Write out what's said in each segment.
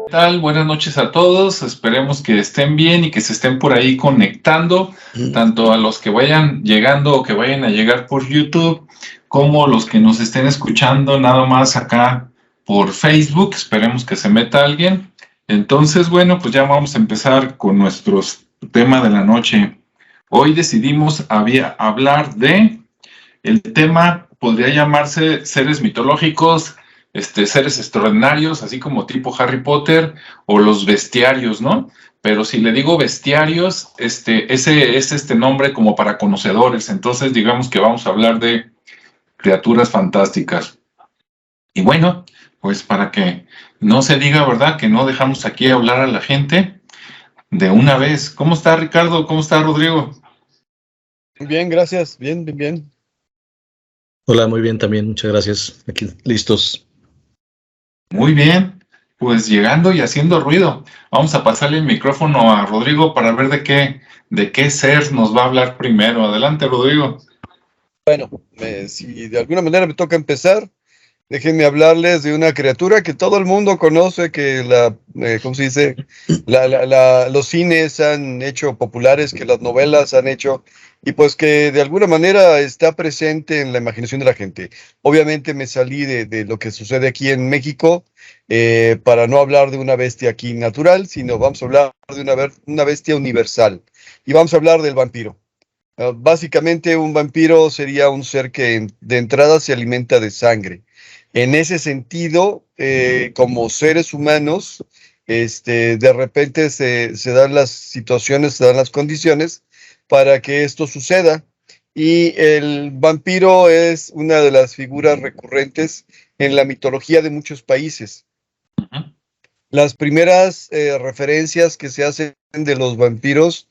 ¿Qué tal? Buenas noches a todos. Esperemos que estén bien y que se estén por ahí conectando, tanto a los que vayan llegando o que vayan a llegar por YouTube, como los que nos estén escuchando nada más acá por Facebook. Esperemos que se meta alguien. Entonces, bueno, pues ya vamos a empezar con nuestro tema de la noche. Hoy decidimos hablar de el tema podría llamarse seres mitológicos, seres extraordinarios, así como tipo Harry Potter, o los bestiarios, ¿no? Pero si le digo bestiarios, ese es este nombre como para conocedores. Entonces, digamos que vamos a hablar de criaturas fantásticas. Y bueno, pues para que no se diga, ¿verdad? Que no dejamos aquí hablar a la gente de una vez. ¿Cómo está Ricardo? ¿Cómo está Rodrigo? Bien, gracias. Bien, bien, bien. Hola, muy bien también, muchas gracias. Aquí listos. Muy bien, pues llegando y haciendo ruido. Vamos a pasarle el micrófono a Rodrigo para ver de qué ser nos va a hablar primero. Adelante, Rodrigo. Bueno, si de alguna manera me toca empezar, déjenme hablarles de una criatura que todo el mundo conoce, que ¿cómo se dice? Los cines han hecho populares, que las novelas han hecho, y pues que de alguna manera está presente en la imaginación de la gente. Obviamente me salí de lo que sucede aquí en México, para no hablar de una bestia aquí natural, sino vamos a hablar de una bestia universal. Y vamos a hablar del vampiro. Básicamente un vampiro sería un ser que de entrada se alimenta de sangre. En ese sentido, como seres humanos, de repente se dan las situaciones, se dan las condiciones para que esto suceda. Y el vampiro es una de las figuras recurrentes en la mitología de muchos países. Las primeras referencias que se hacen de los vampiros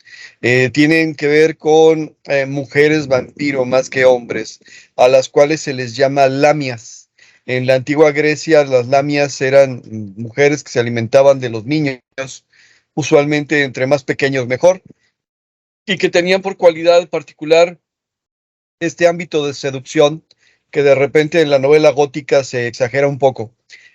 tienen que ver con mujeres vampiro más que hombres, a las cuales se les llama lamias. En la antigua Grecia, las lamias eran mujeres que se alimentaban de los niños, usualmente entre más pequeños mejor, y que tenían por cualidad particular este ámbito de seducción que de repente en la novela gótica se exagera un poco.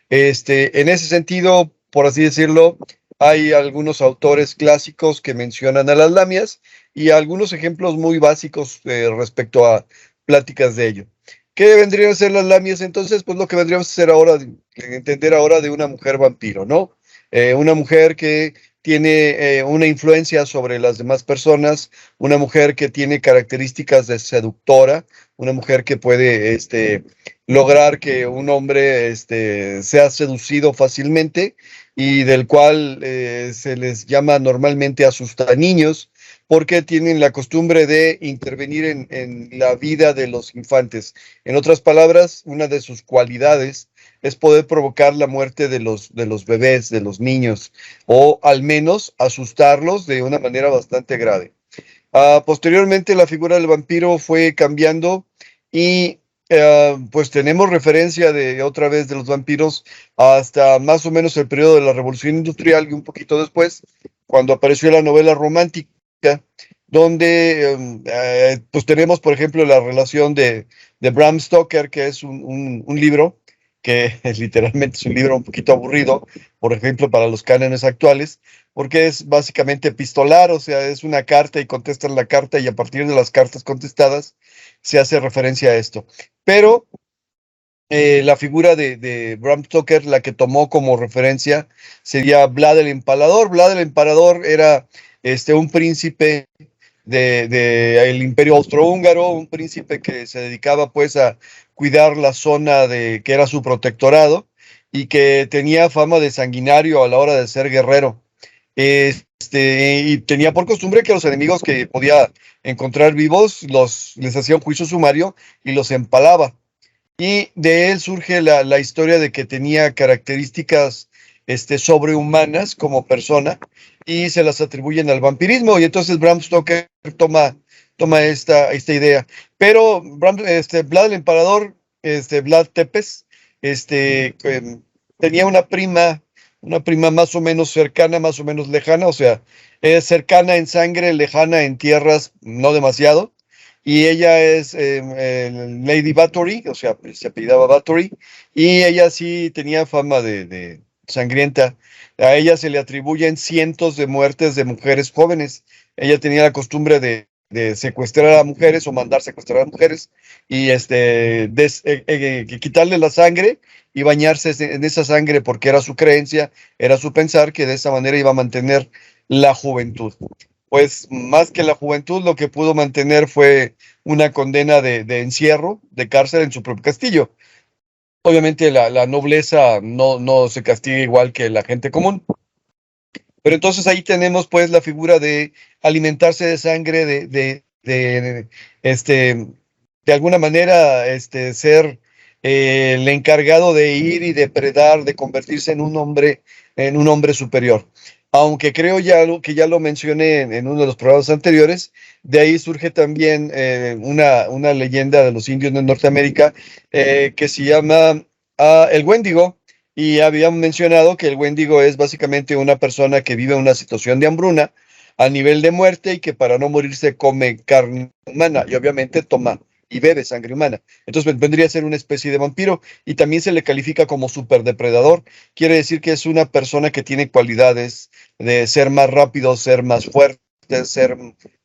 En ese sentido, por así decirlo, hay algunos autores clásicos que mencionan a las lamias y algunos ejemplos muy básicos respecto a pláticas de ello. ¿Qué vendrían a ser las lamias entonces? Pues lo que vendríamos a hacer ahora, entender ahora de una mujer vampiro, ¿no? Una mujer que tiene una influencia sobre las demás personas, una mujer que tiene características de seductora, una mujer que puede lograr que un hombre sea seducido fácilmente y del cual se les llama normalmente asustaniños porque tienen la costumbre de intervenir en la vida de los infantes. En otras palabras, una de sus cualidades es poder provocar la muerte de los bebés, de los niños, o al menos asustarlos de una manera bastante grave. Posteriormente, la figura del vampiro fue cambiando y pues tenemos referencia de otra vez de los vampiros hasta más o menos el periodo de la Revolución Industrial y un poquito después, cuando apareció la novela romántica, donde pues tenemos, por ejemplo, la relación de Bram Stoker, que es un libro que literalmente es un libro un poquito aburrido, por ejemplo, para los cánones actuales, porque es básicamente epistolar, o sea, es una carta y contestan la carta y a partir de las cartas contestadas se hace referencia a esto. Pero la figura de Bram Stoker, la que tomó como referencia, sería Vlad el Empalador. Vlad el Empalador era un príncipe el Imperio Austrohúngaro, un príncipe que se dedicaba pues a cuidar la zona que era su protectorado y que tenía fama de sanguinario a la hora de ser guerrero. Y tenía por costumbre que los enemigos que podía encontrar vivos les hacía un juicio sumario y los empalaba. Y de él surge la historia de que tenía características sobrehumanas como persona y se las atribuyen al vampirismo. Y entonces Bram Stoker toma esta idea. Pero Vlad el Empalador, Vlad Tepes, tenía una prima más o menos cercana, más o menos lejana, o sea, es cercana en sangre, lejana en tierras, no demasiado. Y ella es Lady Bathory, o sea, se apellidaba Bathory, y ella sí tenía fama sangrienta. A ella se le atribuyen cientos de muertes de mujeres jóvenes. Ella tenía la costumbre de secuestrar a mujeres o mandar secuestrar a mujeres y quitarle la sangre y bañarse en esa sangre porque era su creencia, era su pensar que de esa manera iba a mantener la juventud. Pues más que la juventud, lo que pudo mantener fue una condena de encierro, de cárcel en su propio castillo. Obviamente la nobleza no se castiga igual que la gente común, pero entonces ahí tenemos pues la figura de alimentarse de sangre, de alguna manera ser el encargado de ir y depredar, de convertirse en un hombre superior. Aunque creo que ya lo mencioné en uno de los programas anteriores, de ahí surge también una leyenda de los indios de Norteamérica que se llama el Wendigo. Y habían mencionado que el Wendigo es básicamente una persona que vive una situación de hambruna a nivel de muerte y que para no morirse come carne humana y obviamente toma y bebe sangre humana. Entonces vendría a ser una especie de vampiro y también se le califica como superdepredador. Quiere decir que es una persona que tiene cualidades de ser más rápido, ser más fuerte, ser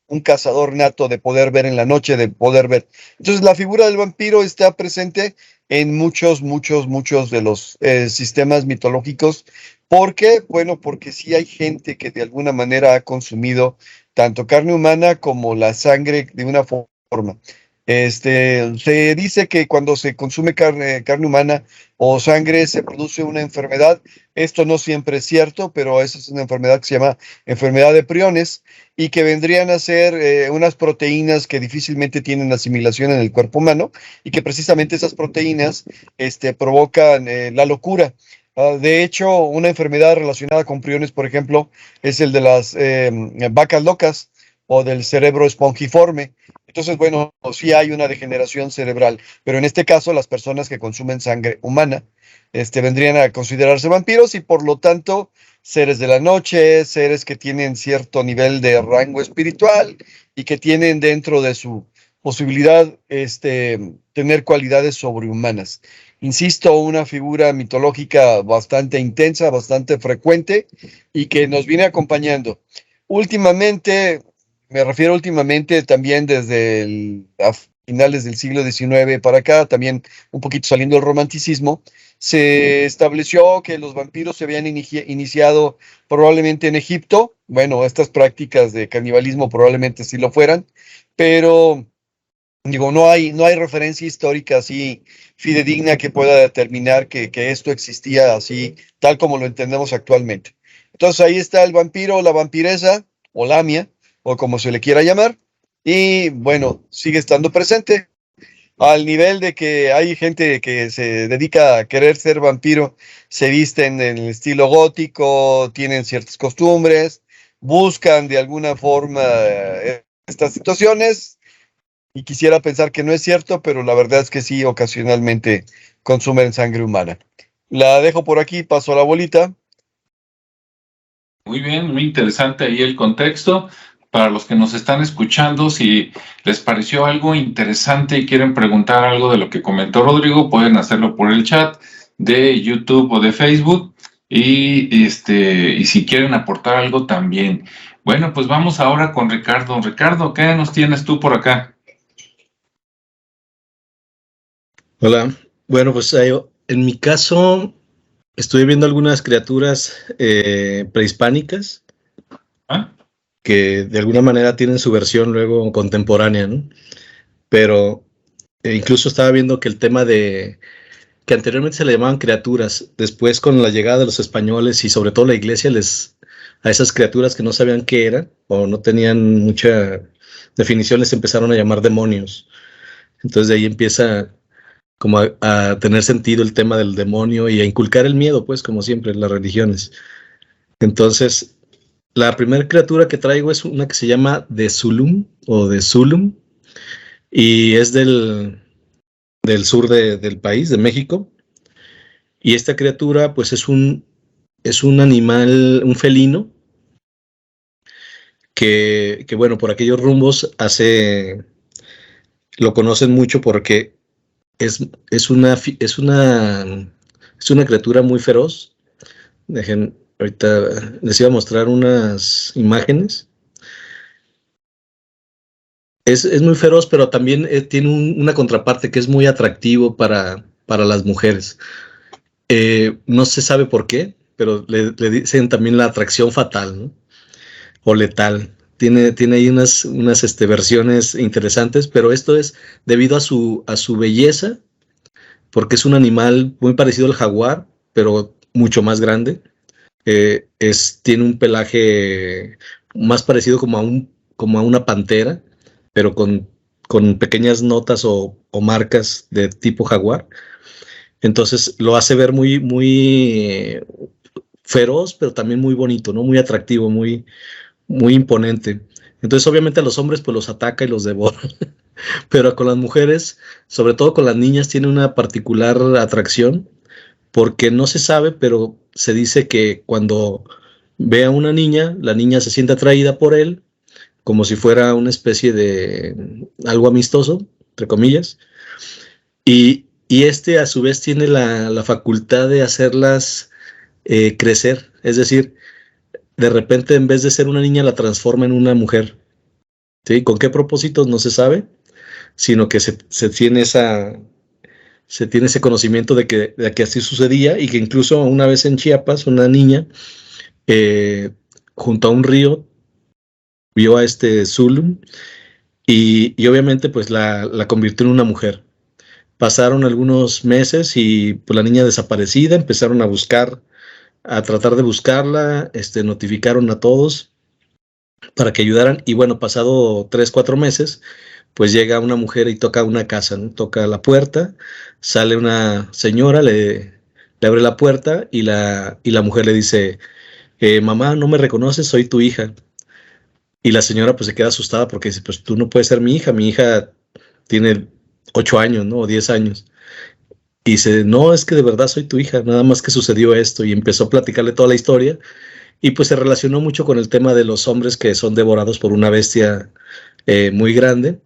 un cazador nato, de poder ver en la noche, de poder ver. Entonces la figura del vampiro está presente en muchos de los sistemas mitológicos. ¿Por qué? Bueno, porque sí hay gente que de alguna manera ha consumido tanto carne humana como la sangre de una forma. Se dice que cuando se consume carne humana o sangre se produce una enfermedad. Esto no siempre es cierto, pero esa es una enfermedad que se llama enfermedad de priones y que vendrían a ser unas proteínas que difícilmente tienen asimilación en el cuerpo humano y que precisamente esas proteínas provocan la locura. De hecho, una enfermedad relacionada con priones, por ejemplo, es el de las vacas locas o del cerebro espongiforme. Entonces, bueno, sí hay una degeneración cerebral, pero en este caso las personas que consumen sangre humana vendrían a considerarse vampiros y por lo tanto seres de la noche, seres que tienen cierto nivel de rango espiritual y que tienen dentro de su posibilidad tener cualidades sobrehumanas. Insisto, una figura mitológica bastante intensa, bastante frecuente y que nos viene acompañando. Últimamente, me refiero últimamente también a finales del siglo XIX para acá, también un poquito saliendo del romanticismo, se estableció que los vampiros se habían iniciado probablemente en Egipto. Bueno, estas prácticas de canibalismo probablemente sí lo fueran, pero digo, no hay referencia histórica así fidedigna que pueda determinar que esto existía así, tal como lo entendemos actualmente. Entonces ahí está el vampiro, la vampiresa, o lamia, o como se le quiera llamar, y bueno, sigue estando presente al nivel de que hay gente que se dedica a querer ser vampiro, se visten en el estilo gótico, tienen ciertas costumbres, buscan de alguna forma estas situaciones, y quisiera pensar que no es cierto, pero la verdad es que sí, ocasionalmente consumen sangre humana. La dejo por aquí, paso a la bolita. Muy bien, muy interesante ahí el contexto. Para los que nos están escuchando, si les pareció algo interesante y quieren preguntar algo de lo que comentó Rodrigo, pueden hacerlo por el chat de YouTube o de Facebook. Y si quieren aportar algo también. Bueno, pues vamos ahora con Ricardo. Ricardo, ¿qué nos tienes tú por acá? Hola, bueno, pues en mi caso estoy viendo algunas criaturas prehispánicas ¿Ah? que de alguna manera tienen su versión luego contemporánea, ¿no? Pero incluso estaba viendo que el tema de que anteriormente se le llamaban criaturas, después con la llegada de los españoles y sobre todo la iglesia a esas criaturas que no sabían qué eran o no tenían mucha definición les empezaron a llamar demonios. Entonces de ahí empieza como a tener sentido el tema del demonio y a inculcar el miedo, pues como siempre en las religiones. Entonces, la primera criatura que traigo es una que se llama de Zulum o de Zulum y es del sur del país, de México. Y esta criatura, pues es un animal, un felino, que bueno, por aquellos rumbos lo conocen mucho porque es, es una criatura muy feroz, Ahorita les iba a mostrar unas imágenes. Es muy feroz, pero también tiene una contraparte que es muy atractivo para las mujeres. No se sabe por qué, pero le dicen también la atracción fatal, ¿no? O letal. Tiene ahí unas versiones interesantes, pero esto es debido a su belleza, porque es un animal muy parecido al jaguar, pero mucho más grande. Tiene un pelaje más parecido como a una pantera, pero con pequeñas notas o marcas de tipo jaguar. Entonces lo hace ver muy, muy feroz, pero también muy bonito, ¿no? Muy atractivo, muy, muy imponente. Entonces, obviamente a los hombres pues los ataca y los devora, pero con las mujeres, sobre todo con las niñas, tiene una particular atracción, porque no se sabe, pero se dice que cuando ve a una niña, la niña se siente atraída por él, como si fuera una especie de algo amistoso, entre comillas, y a su vez tiene la facultad de hacerlas crecer, es decir, de repente en vez de ser una niña la transforma en una mujer. ¿Sí? ¿Con qué propósitos? No se sabe, sino que se tiene ese conocimiento de que así sucedía, y que incluso una vez en Chiapas una niña eh, junto a un río vio a este Zulum y obviamente pues la convirtió en una mujer. Pasaron algunos meses y pues la niña desaparecida, empezaron a tratar de buscarla, notificaron a todos para que ayudaran, y bueno, pasado 3, 4 meses, pues llega una mujer y toca una casa, ¿no? Toca la puerta, sale una señora, le abre la puerta y la mujer le dice, mamá, no me reconoces, soy tu hija. Y la señora pues se queda asustada porque dice, pues tú no puedes ser mi hija tiene 8 años, ¿no? O 10 años. Y dice, no, es que de verdad soy tu hija, nada más que sucedió esto, y empezó a platicarle toda la historia. Y pues se relacionó mucho con el tema de los hombres que son devorados por una bestia muy grande.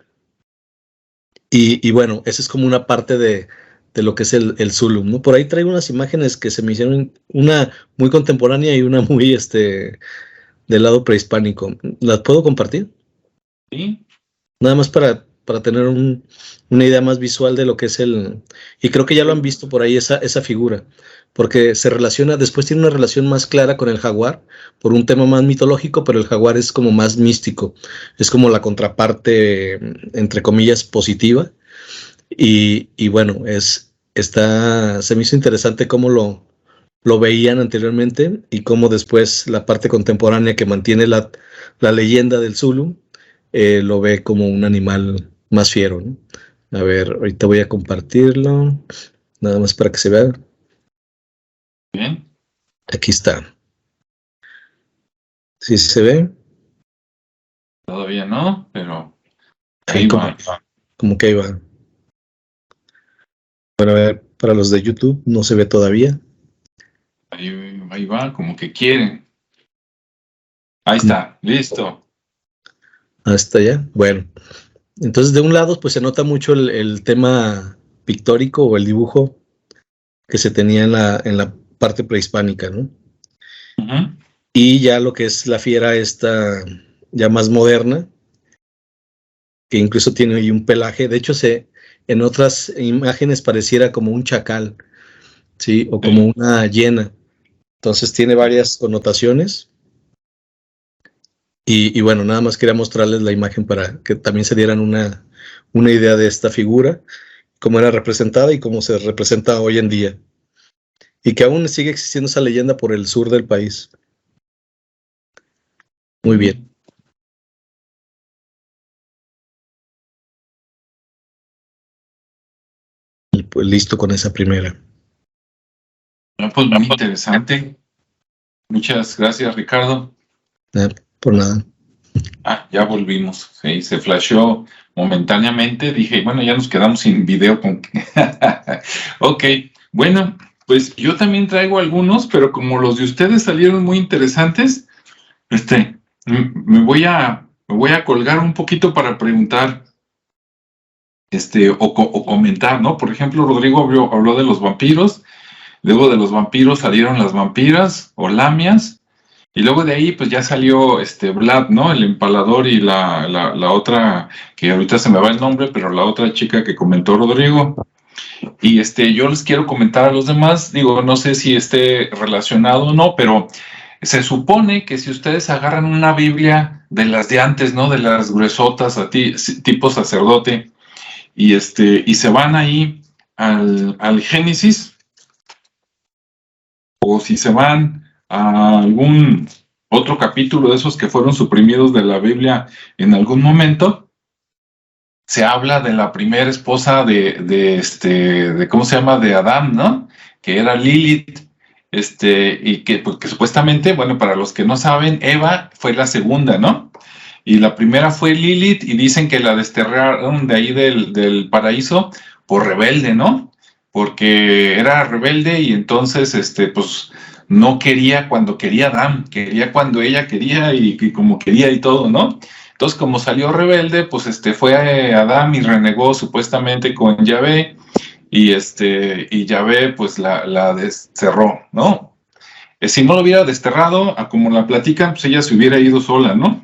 Y bueno, esa es como una parte de lo que es el Zulum, ¿no? Por ahí traigo unas imágenes que se me hicieron, una muy contemporánea y una muy del lado prehispánico. ¿Las puedo compartir? Sí. Nada más para tener una idea más visual de lo que es y creo que ya lo han visto por ahí esa figura, porque después tiene una relación más clara con el jaguar, por un tema más mitológico, pero el jaguar es como más místico, es como la contraparte, entre comillas, positiva, y bueno, se me hizo interesante cómo lo veían anteriormente y cómo después la parte contemporánea que mantiene la leyenda del Zulu lo ve como un animal más fiero, ¿no? A ver, ahorita voy a compartirlo, nada más para que se vea. Bien. Aquí está. ¿Sí se ve? Todavía no, pero Ahí como que ahí va. Bueno, a ver, para los de YouTube no se ve todavía. Ahí va, como que quieren. Ahí está, listo. Hasta allá. Bueno, entonces de un lado pues se nota mucho el tema pictórico o el dibujo que se tenía en la parte prehispánica, ¿no? Uh-huh. Y ya lo que es la fiera esta ya más moderna, que incluso tiene ahí un pelaje, de hecho en otras imágenes pareciera como un chacal, ¿sí? O como una hiena. Entonces tiene varias connotaciones. Y bueno, nada más quería mostrarles la imagen para que también se dieran una idea de esta figura, cómo era representada y cómo se representa hoy en día. Y que aún sigue existiendo esa leyenda por el sur del país. Muy bien. Y pues listo con esa primera. Pues muy interesante. Muchas gracias, Ricardo. Por nada. Ya volvimos. Sí, se flasheó momentáneamente. Dije, bueno, ya nos quedamos sin video. Ok, bueno, pues yo también traigo algunos, pero como los de ustedes salieron muy interesantes, me voy a colgar un poquito para preguntar, o comentar, ¿no? Por ejemplo, Rodrigo habló de los vampiros. luego de los vampiros salieron las vampiras o lamias, y luego de ahí pues ya salió Vlad, ¿no? El empalador y la otra, que ahorita se me va el nombre, pero la otra chica que comentó Rodrigo. Y yo les quiero comentar a los demás, digo, no sé si esté relacionado o no, pero se supone que si ustedes agarran una Biblia de las de antes, ¿no? De las gruesotas, tipo sacerdote, y se van ahí al Génesis, o si se van a algún otro capítulo de esos que fueron suprimidos de la Biblia en algún momento, se habla de la primera esposa de ¿cómo se llama? De Adán, ¿no? Que era Lilith, y que, porque supuestamente, bueno, para los que no saben, Eva fue la segunda, ¿no? Y la primera fue Lilith, y dicen que la desterraron de ahí del paraíso por rebelde, ¿no? Porque era rebelde y entonces, pues, no quería cuando quería Adán, quería cuando ella quería y como quería y todo, ¿no? Entonces, como salió rebelde, pues fue a Adán y renegó supuestamente con Yahvé, y Yahvé pues la desterró, ¿no? Si no lo hubiera desterrado, a como la platican, pues ella se hubiera ido sola, ¿no?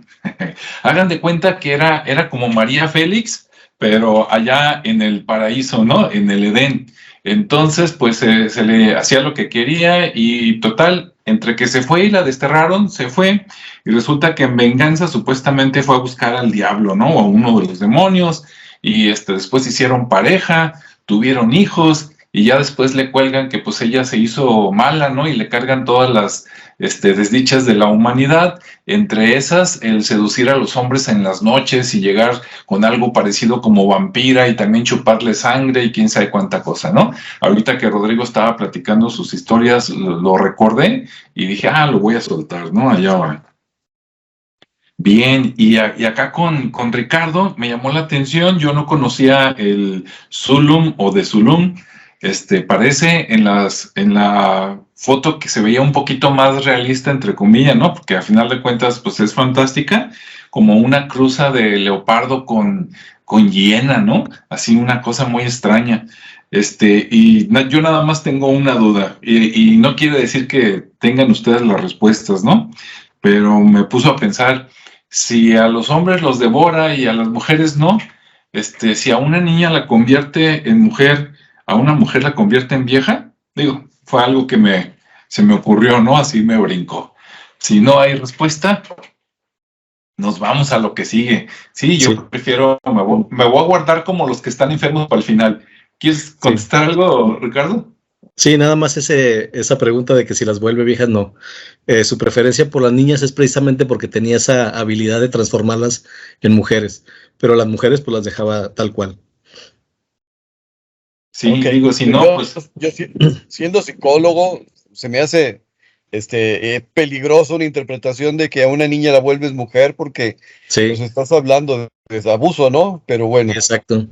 Hagan de cuenta que era como María Félix, pero allá en el paraíso, ¿no? En el Edén. Entonces, pues se le hacía lo que quería y total, entre que se fue y la desterraron, se fue, y resulta que en venganza supuestamente fue a buscar al diablo, ¿no? O a uno de los demonios, y después hicieron pareja, tuvieron hijos, y ya después le cuelgan que pues ella se hizo mala, ¿no? Y le cargan todas las desdichas de la humanidad, entre esas el seducir a los hombres en las noches y llegar con algo parecido como vampira y también chuparle sangre y quién sabe cuánta cosa, ¿no? Ahorita que Rodrigo estaba platicando sus historias, lo recordé y dije, lo voy a soltar, ¿no? Allá va. Bien, y acá con Ricardo me llamó la atención, yo no conocía el Zulum o de Zulum, parece en la foto que se veía un poquito más realista, entre comillas, ¿no? Porque a final de cuentas, pues es fantástica, como una cruza de leopardo con hiena, ¿no? Así una cosa muy extraña. Yo nada más tengo una duda, y no quiere decir que tengan ustedes las respuestas, ¿no? Pero me puso a pensar, si a los hombres los devora y a las mujeres no, si a una niña la convierte en mujer, a una mujer la convierte en vieja, digo, fue algo que se me ocurrió, ¿no? Así me brincó. Si no hay respuesta, nos vamos a lo que sigue. Sí, yo prefiero, me voy a guardar como los que están enfermos para el final. ¿Quieres contestar algo, Ricardo? Sí, nada más esa pregunta de que si las vuelve viejas, no. Su preferencia por las niñas es precisamente porque tenía esa habilidad de transformarlas en mujeres, pero las mujeres pues las dejaba tal cual. Sí, digo, si no, pues... Yo siendo psicólogo, se me hace peligroso una interpretación de que a una niña la vuelves mujer porque pues estás hablando de abuso, ¿no? Pero bueno. Exacto.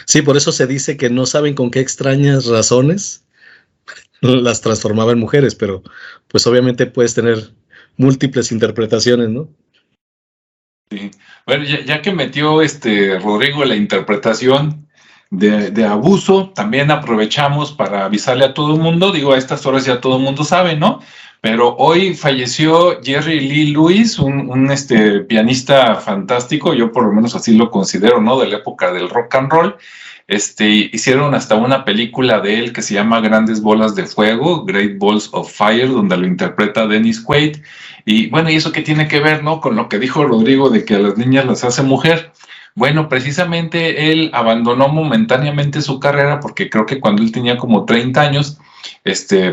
Sí, por eso se dice que no saben con qué extrañas razones las transformaba en mujeres, pero pues obviamente puedes tener múltiples interpretaciones, ¿no? Sí. Bueno, ya que metió Rodrigo la interpretación de abuso, también aprovechamos para avisarle a todo el mundo, digo, a estas horas ya todo el mundo sabe, ¿no? Pero hoy falleció Jerry Lee Lewis, un pianista fantástico, yo por lo menos así lo considero, ¿no? De la época del rock and roll. Hicieron hasta una película de él que se llama Grandes Bolas de Fuego, Great Balls of Fire, donde lo interpreta Dennis Quaid. Y bueno, ¿y eso qué tiene que ver, no? Con lo que dijo Rodrigo de que a las niñas las hace mujer. Bueno, precisamente él abandonó momentáneamente su carrera porque creo que cuando él tenía como 30 años,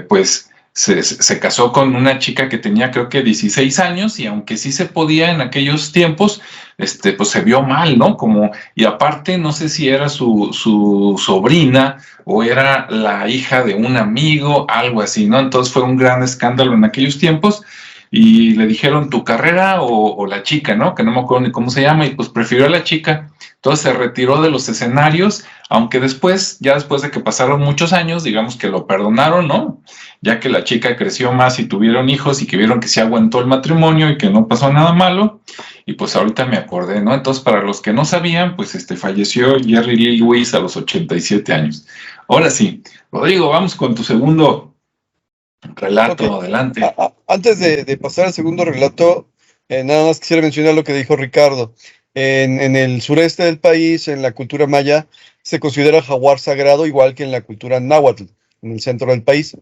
pues se casó con una chica que tenía creo que 16 años y aunque sí se podía en aquellos tiempos, pues se vio mal, ¿no? Y aparte no sé si era su sobrina o era la hija de un amigo, algo así, ¿no? Entonces fue un gran escándalo en aquellos tiempos y le dijeron tu carrera o la chica, ¿no? Que no me acuerdo ni cómo se llama y pues prefirió a la chica. Entonces se retiró de los escenarios, aunque ya después de que pasaron muchos años, digamos que lo perdonaron, ¿no? Ya que la chica creció más y tuvieron hijos y que vieron que se aguantó el matrimonio y que no pasó nada malo. Y pues ahorita me acordé, ¿no? Entonces, para los que no sabían, pues falleció Jerry Lee Lewis a los 87 años. Ahora sí, Rodrigo, vamos con tu segundo Relato, Ok. adelante. Antes de pasar al segundo relato, nada más quisiera mencionar lo que dijo Ricardo. En el sureste del país, en la cultura maya, se considera el jaguar sagrado, igual que en la cultura náhuatl, en el centro del país.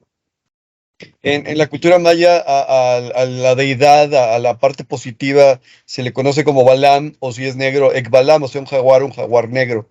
En la cultura maya, a la deidad, a la parte positiva, se le conoce como Balam, o si es negro, Ekbalam, o sea, un jaguar negro.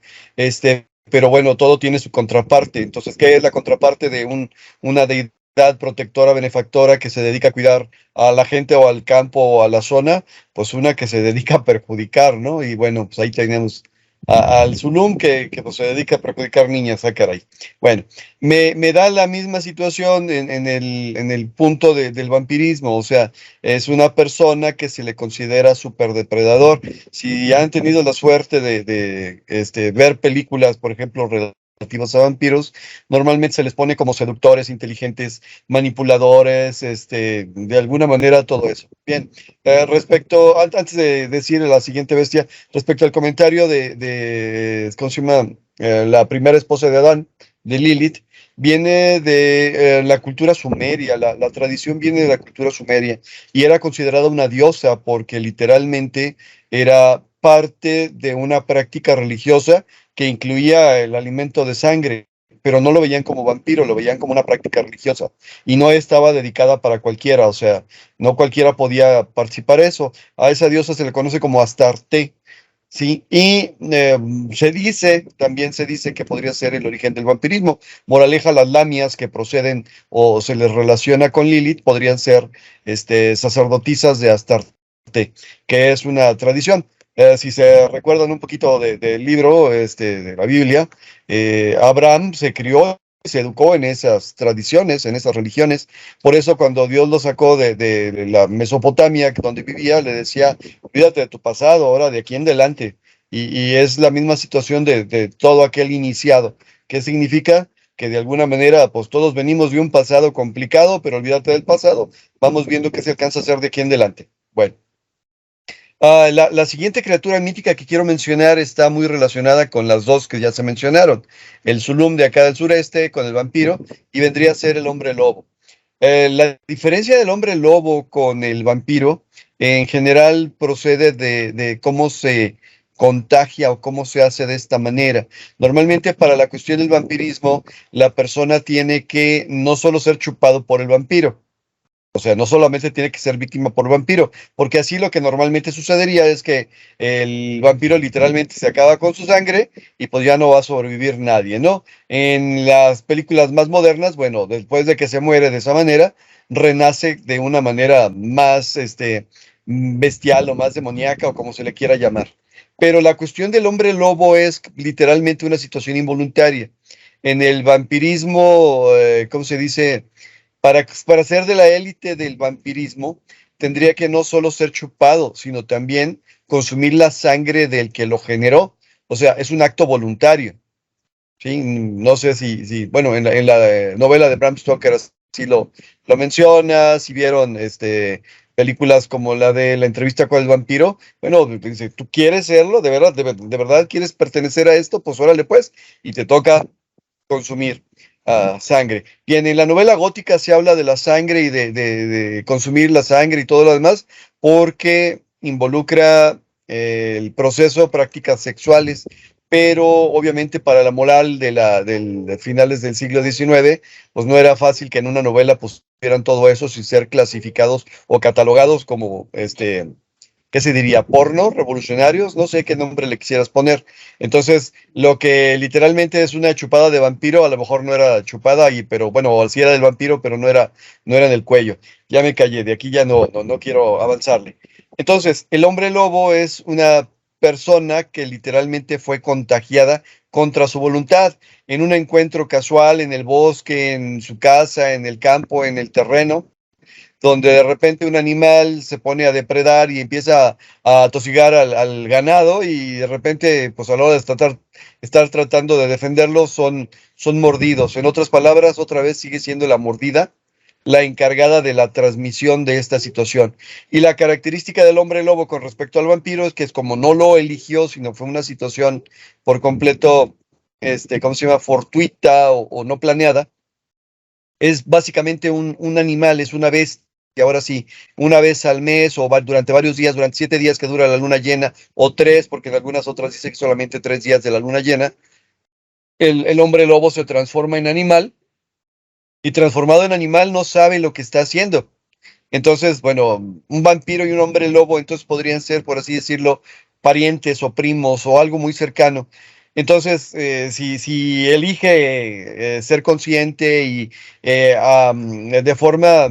Pero bueno, todo tiene su contraparte. Entonces, ¿qué es la contraparte de una deidad protectora, benefactora, que se dedica a cuidar a la gente o al campo o a la zona? Pues una que se dedica a perjudicar, ¿no? Y bueno, pues ahí tenemos al Zulum que pues, se dedica a perjudicar niñas, ah, caray. Bueno. Me da la misma situación en el punto del vampirismo, o sea, es una persona que se le considera superdepredador. Si han tenido la suerte de ver películas, por ejemplo, relativas a vampiros, normalmente se les pone como seductores, inteligentes, manipuladores, de alguna manera todo eso. Bien, antes de decir la siguiente bestia, respecto al comentario ¿cómo se llama? La primera esposa de Adán, de Lilith, viene de la cultura sumeria, la tradición viene de la cultura sumeria y era considerada una diosa porque literalmente era parte de una práctica religiosa que incluía el alimento de sangre, pero no lo veían como vampiro, lo veían como una práctica religiosa y no estaba dedicada para cualquiera, o sea, no cualquiera podía participar eso. A esa diosa se le conoce como Astarte. Sí, y también se dice que podría ser el origen del vampirismo. Moraleja, las lamias que proceden o se les relaciona con Lilith podrían ser sacerdotisas de Astarte, que es una tradición. Si se recuerdan un poquito del libro de la Biblia, Abraham se crió y se educó en esas tradiciones, en esas religiones. Por eso cuando Dios lo sacó de la Mesopotamia, donde vivía, le decía, olvídate de tu pasado, ahora de aquí en adelante. Y es la misma situación de todo aquel iniciado. ¿Qué significa? Que de alguna manera, pues todos venimos de un pasado complicado, pero olvídate del pasado. Vamos viendo qué se alcanza a hacer de aquí en adelante. Bueno. La siguiente criatura mítica que quiero mencionar está muy relacionada con las dos que ya se mencionaron. El Zulum de acá del sureste con el vampiro y vendría a ser el hombre lobo. La diferencia del hombre lobo con el vampiro en general procede de cómo se contagia o cómo se hace de esta manera. Normalmente para la cuestión del vampirismo, la persona tiene que no solo ser chupado por el vampiro, o sea, no solamente tiene que ser víctima por vampiro, porque así lo que normalmente sucedería es que el vampiro literalmente se acaba con su sangre y pues ya no va a sobrevivir nadie, ¿no? En las películas más modernas, bueno, después de que se muere de esa manera, renace de una manera más bestial o más demoníaca o como se le quiera llamar. Pero la cuestión del hombre lobo es literalmente una situación involuntaria. En el vampirismo, ¿cómo se dice? Para ser de la élite del vampirismo, tendría que no solo ser chupado, sino también consumir la sangre del que lo generó. O sea, es un acto voluntario. ¿Sí? No sé bueno, en la novela de Bram Stoker sí lo menciona, si vieron películas como la de La entrevista con el vampiro, bueno, dice, ¿tú quieres serlo? ¿De verdad, de verdad quieres pertenecer a esto? Pues órale pues, y te toca consumir sangre. Bien, en la novela gótica se habla de la sangre y de consumir la sangre y todo lo demás, porque involucra el proceso de prácticas sexuales, pero obviamente para la moral de finales del siglo XIX, pues no era fácil que en una novela pusieran todo eso sin ser clasificados o catalogados como ¿qué se diría? Porno, revolucionarios, no sé qué nombre le quisieras poner. Entonces, lo que literalmente es una chupada de vampiro, a lo mejor no era chupada, pero bueno, sí era del vampiro, pero no era en el cuello. Ya me callé, de aquí ya no quiero avanzarle. Entonces, el hombre lobo es una persona que literalmente fue contagiada contra su voluntad en un encuentro casual en el bosque, en su casa, en el campo, en el terreno donde de repente un animal se pone a depredar y empieza a tosigar al ganado y de repente, pues a la hora de estar tratando de defenderlo, son mordidos. En otras palabras, otra vez sigue siendo la mordida la encargada de la transmisión de esta situación. Y la característica del hombre lobo con respecto al vampiro es que es como no lo eligió, sino fue una situación por completo, ¿cómo se llama? Fortuita o no planeada, es básicamente un animal, es una bestia. Y ahora sí, una vez al mes o durante varios días, durante 7 días que dura la luna llena, o 3, porque en algunas otras dice que solamente 3 días de la luna llena, el hombre lobo se transforma en animal y transformado en animal no sabe lo que está haciendo. Entonces, bueno, un vampiro y un hombre lobo, entonces podrían ser, por así decirlo, parientes o primos o algo muy cercano. Entonces, si elige ser consciente y de forma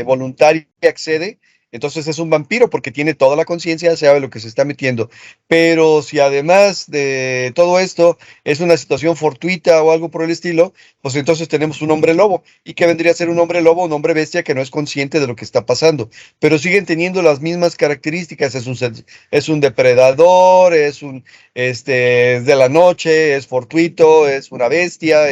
voluntaria accede, entonces es un vampiro porque tiene toda la conciencia, sabe lo que se está metiendo. Pero si además de todo esto es una situación fortuita o algo por el estilo, pues entonces tenemos un hombre lobo. ¿Y qué vendría a ser un hombre lobo? Un hombre bestia que no es consciente de lo que está pasando, pero siguen teniendo las mismas características. Es un depredador, es de la noche, es fortuito, es una bestia,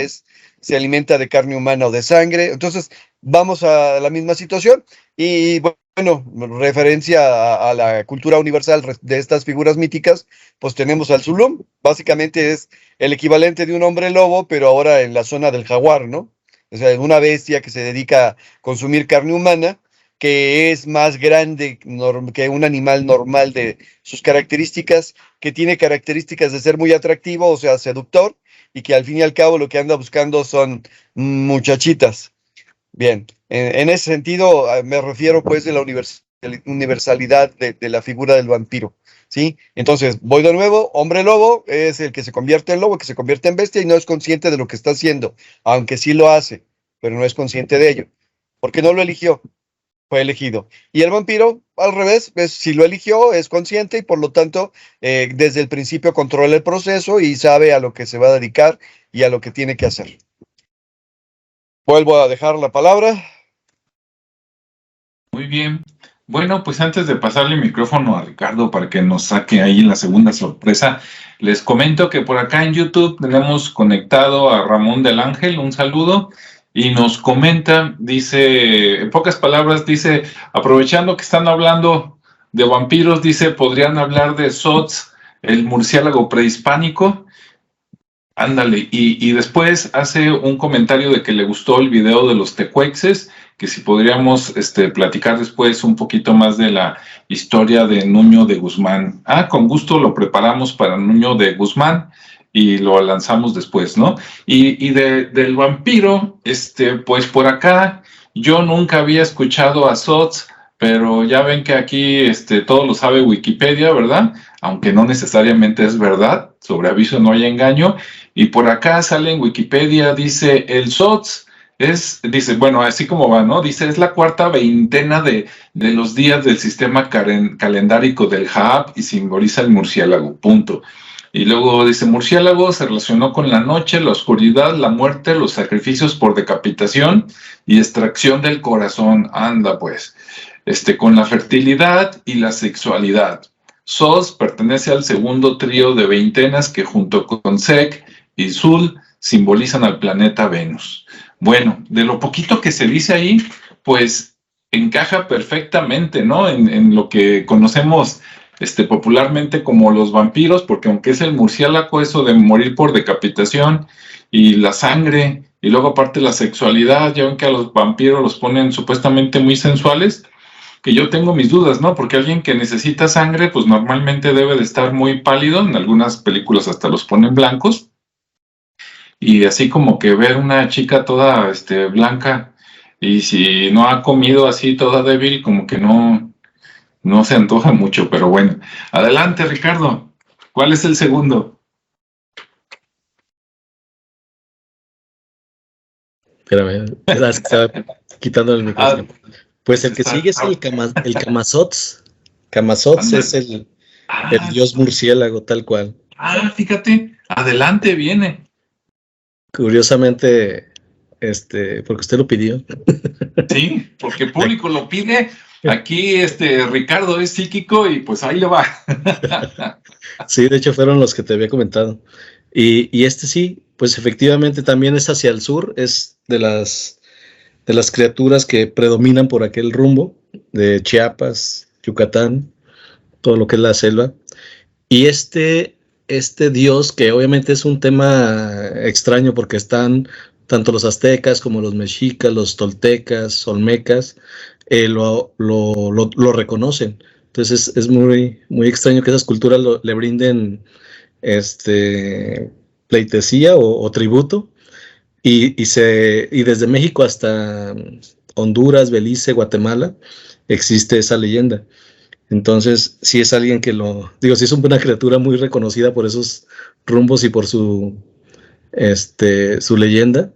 se alimenta de carne humana o de sangre. Entonces, vamos a la misma situación. Y bueno, referencia a la cultura universal de estas figuras míticas, pues tenemos al Zulum. Básicamente es el equivalente de un hombre lobo, pero ahora en la zona del jaguar, ¿no? O sea, una bestia que se dedica a consumir carne humana, que es más grande que un animal normal de sus características, que tiene características de ser muy atractivo, o sea, seductor, y que al fin y al cabo lo que anda buscando son muchachitas. Bien, en ese sentido me refiero pues de la universalidad de la figura del vampiro, ¿sí? Entonces, voy de nuevo, hombre lobo es el que se convierte en lobo, que se convierte en bestia y no es consciente de lo que está haciendo, aunque sí lo hace, pero no es consciente de ello, porque no lo eligió, fue elegido. Y el vampiro, al revés, si lo eligió, es consciente y por lo tanto, desde el principio controla el proceso y sabe a lo que se va a dedicar y a lo que tiene que hacer. Vuelvo a dejar la palabra. Muy bien. Bueno, pues antes de pasarle el micrófono a Ricardo para que nos saque ahí la segunda sorpresa, les comento que por acá en YouTube tenemos conectado a Ramón del Ángel, un saludo, y nos comenta, dice, en pocas palabras, dice, aprovechando que están hablando de vampiros, dice, podrían hablar de Sots, el murciélago prehispánico. Ándale, y después hace un comentario de que le gustó el video de los tecuexes, que si podríamos platicar después un poquito más de la historia de Nuño de Guzmán. Con gusto lo preparamos para Nuño de Guzmán y lo lanzamos después, ¿no? Y del vampiro, pues por acá yo nunca había escuchado a Sots, pero ya ven que aquí todo lo sabe Wikipedia, ¿verdad? Aunque no necesariamente es verdad, sobre aviso no hay engaño. Y por acá sale en Wikipedia, dice, el SOTS dice, bueno, así como va, ¿no? Dice, es la cuarta veintena de los días del sistema calendárico del Jaab y simboliza el murciélago, punto. Y luego dice, murciélago se relacionó con la noche, la oscuridad, la muerte, los sacrificios por decapitación y extracción del corazón. Anda, pues, con la fertilidad y la sexualidad. Sos pertenece al segundo trío de veintenas que junto con Sek y Zul simbolizan al planeta Venus. Bueno, de lo poquito que se dice ahí, pues encaja perfectamente, ¿no? En lo que conocemos popularmente como los vampiros, porque aunque es el murciélago, eso de morir por decapitación y la sangre, y luego aparte la sexualidad, ya ven que a los vampiros los ponen supuestamente muy sensuales, que yo tengo mis dudas, ¿no? Porque alguien que necesita sangre, pues normalmente debe de estar muy pálido, en algunas películas hasta los ponen blancos, y así como que ver una chica toda blanca, y si no ha comido así toda débil, como que no se antoja mucho, pero bueno. Adelante, Ricardo. ¿Cuál es el segundo? Espérame, es que estaba quitando el micrófono. Pues el que sigue es el Camazots. Camazots es el dios murciélago, tal cual. Fíjate, adelante viene. Curiosamente, porque usted lo pidió. Sí, porque el público lo pide. Aquí Ricardo es psíquico y pues ahí le va. Sí, de hecho fueron los que te había comentado. Y sí, pues efectivamente también es hacia el sur, es de las criaturas que predominan por aquel rumbo de Chiapas, Yucatán, todo lo que es la selva. Y este dios, que obviamente es un tema extraño porque están tanto los aztecas como los mexicas, los toltecas, olmecas, lo reconocen. Entonces es muy, muy extraño que esas culturas le brinden pleitesía o tributo, y desde México hasta Honduras, Belice, Guatemala, existe esa leyenda. Entonces, si es alguien que si es una criatura muy reconocida por esos rumbos y por su leyenda.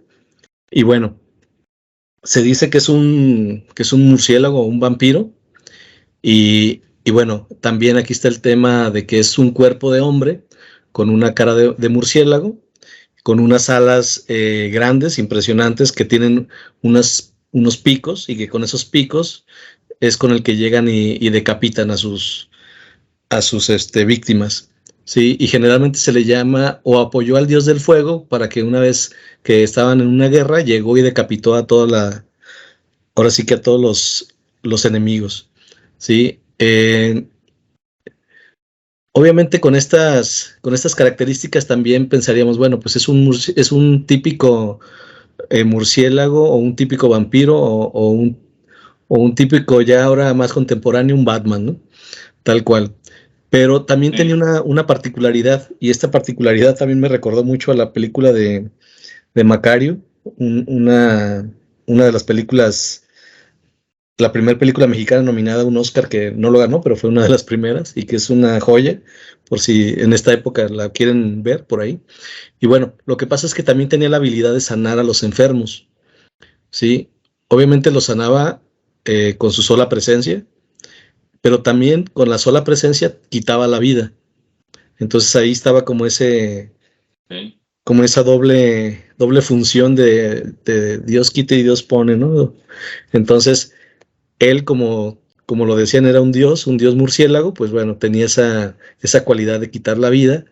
Y bueno, se dice que es un murciélago o un vampiro. Y bueno, también aquí está el tema de que es un cuerpo de hombre con una cara de murciélago, con unas alas grandes, impresionantes, que tienen unos picos, y que con esos picos es con el que llegan y decapitan a sus víctimas. Sí, y generalmente se le llama o apoyó al dios del fuego, para que una vez que estaban en una guerra llegó y decapitó a ahora sí que a todos los enemigos. Sí, obviamente con estas características también pensaríamos, bueno, pues es un típico murciélago, o un típico vampiro, o un típico, ya ahora más contemporáneo, un Batman, ¿no? Tal cual. Pero también tenía una particularidad, y esta particularidad también me recordó mucho a la película de Macario, una de las películas, la primera película mexicana nominada a un Oscar, que no lo ganó, pero fue una de las primeras, y que es una joya, por si en esta época la quieren ver por ahí. Y bueno, lo que pasa es que también tenía la habilidad de sanar a los enfermos, ¿sí? Obviamente los sanaba con su sola presencia, pero también con la sola presencia quitaba la vida. Entonces ahí estaba como como esa doble función de Dios quita y Dios pone, ¿no? Entonces, él, como lo decían, era un dios murciélago, pues bueno, tenía esa cualidad de quitar la vida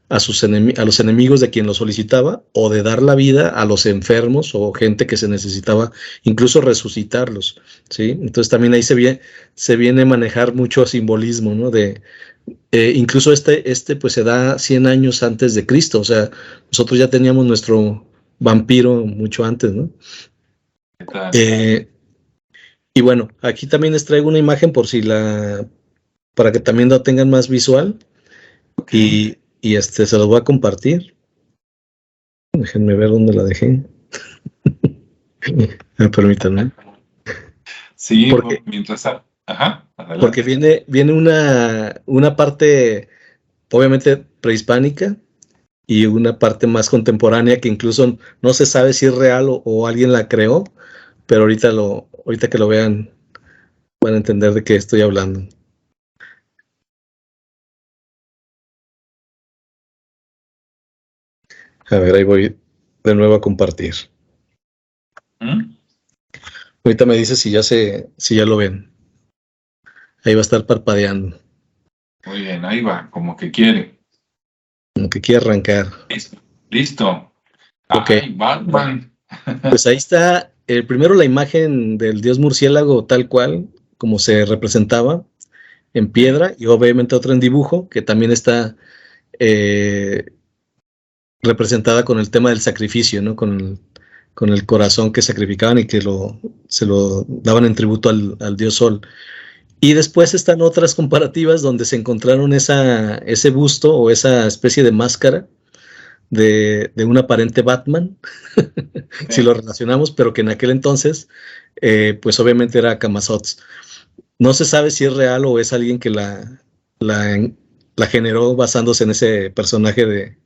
a los enemigos de quien lo solicitaba, o de dar la vida a los enfermos o gente que se necesitaba, incluso resucitarlos, ¿sí? Entonces también ahí se viene a manejar mucho simbolismo, ¿no? Incluso pues se da 100 años antes de Cristo, o sea, nosotros ya teníamos nuestro vampiro mucho antes, ¿no? Y bueno, aquí también les traigo una imagen para que también lo tengan más visual, y se los voy a compartir. Déjenme ver dónde la dejé. Permítanme. Sí, mientras... Ajá, adelante. Porque viene una parte, obviamente, prehispánica, y una parte más contemporánea, que incluso no se sabe si es real o alguien la creó, pero ahorita que lo vean van a entender de qué estoy hablando. A ver, ahí voy de nuevo a compartir. Ahorita me dice si ya lo ven. Ahí va a estar parpadeando. Muy bien, ahí va, como que quiere. Como que quiere arrancar. Listo. Ok. Ay, Batman. Pues ahí está, primero la imagen del dios murciélago tal cual, como se representaba, en piedra, y obviamente otra en dibujo, que también está representada con el tema del sacrificio, ¿no? Con el corazón que sacrificaban y que se lo daban en tributo al dios Sol. Y después están otras comparativas donde se encontraron ese busto o esa especie de máscara de un aparente Batman, si lo relacionamos, pero que en aquel entonces, pues obviamente era Camazotz. No se sabe si es real o es alguien que la generó basándose en ese personaje de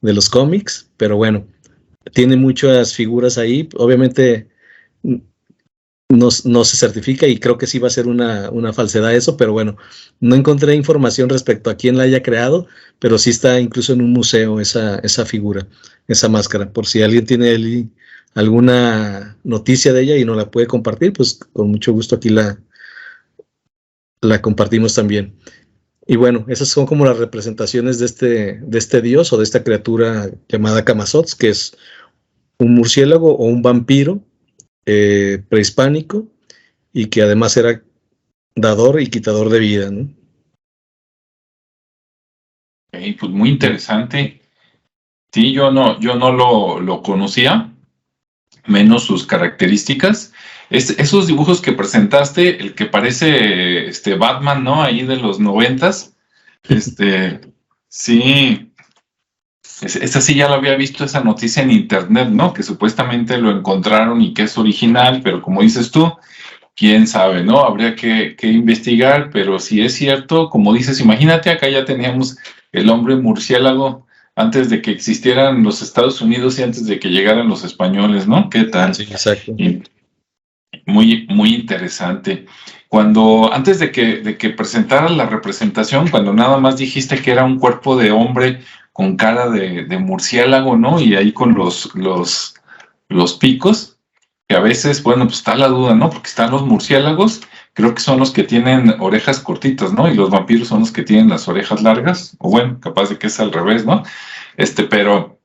los cómics, pero bueno, tiene muchas figuras ahí. Obviamente no se certifica, y creo que sí va a ser una falsedad eso, pero bueno, no encontré información respecto a quién la haya creado, pero sí está incluso en un museo esa figura, esa máscara. Por si alguien tiene alguna noticia de ella y no la puede compartir, pues con mucho gusto aquí la compartimos también. Y bueno, esas son como las representaciones de este dios o de esta criatura llamada Camazotz, que es un murciélago o un vampiro prehispánico, y que además era dador y quitador de vida, ¿no? Pues muy interesante. Sí, yo no lo conocía. menos sus características. Esos dibujos que presentaste, el que parece Batman, ¿no? Ahí de los 90s. Sí, esa sí ya lo había visto, esa noticia en internet, ¿no? Que supuestamente lo encontraron y que es original, pero como dices tú, quién sabe, ¿no? Habría que investigar, pero si es cierto, como dices, imagínate, acá ya teníamos el hombre murciélago antes de que existieran los Estados Unidos y antes de que llegaran los españoles, ¿no? ¿Qué tal? Sí, exacto. Y muy, muy interesante. Antes de que presentaras la representación, cuando nada más dijiste que era un cuerpo de hombre con cara de murciélago, ¿no? Y ahí con los picos, que a veces, bueno, pues está la duda, ¿no? Porque están los murciélagos, creo que son los que tienen orejas cortitas, ¿no? Y los vampiros son los que tienen las orejas largas, o bueno, capaz de que es al revés, ¿no? Pero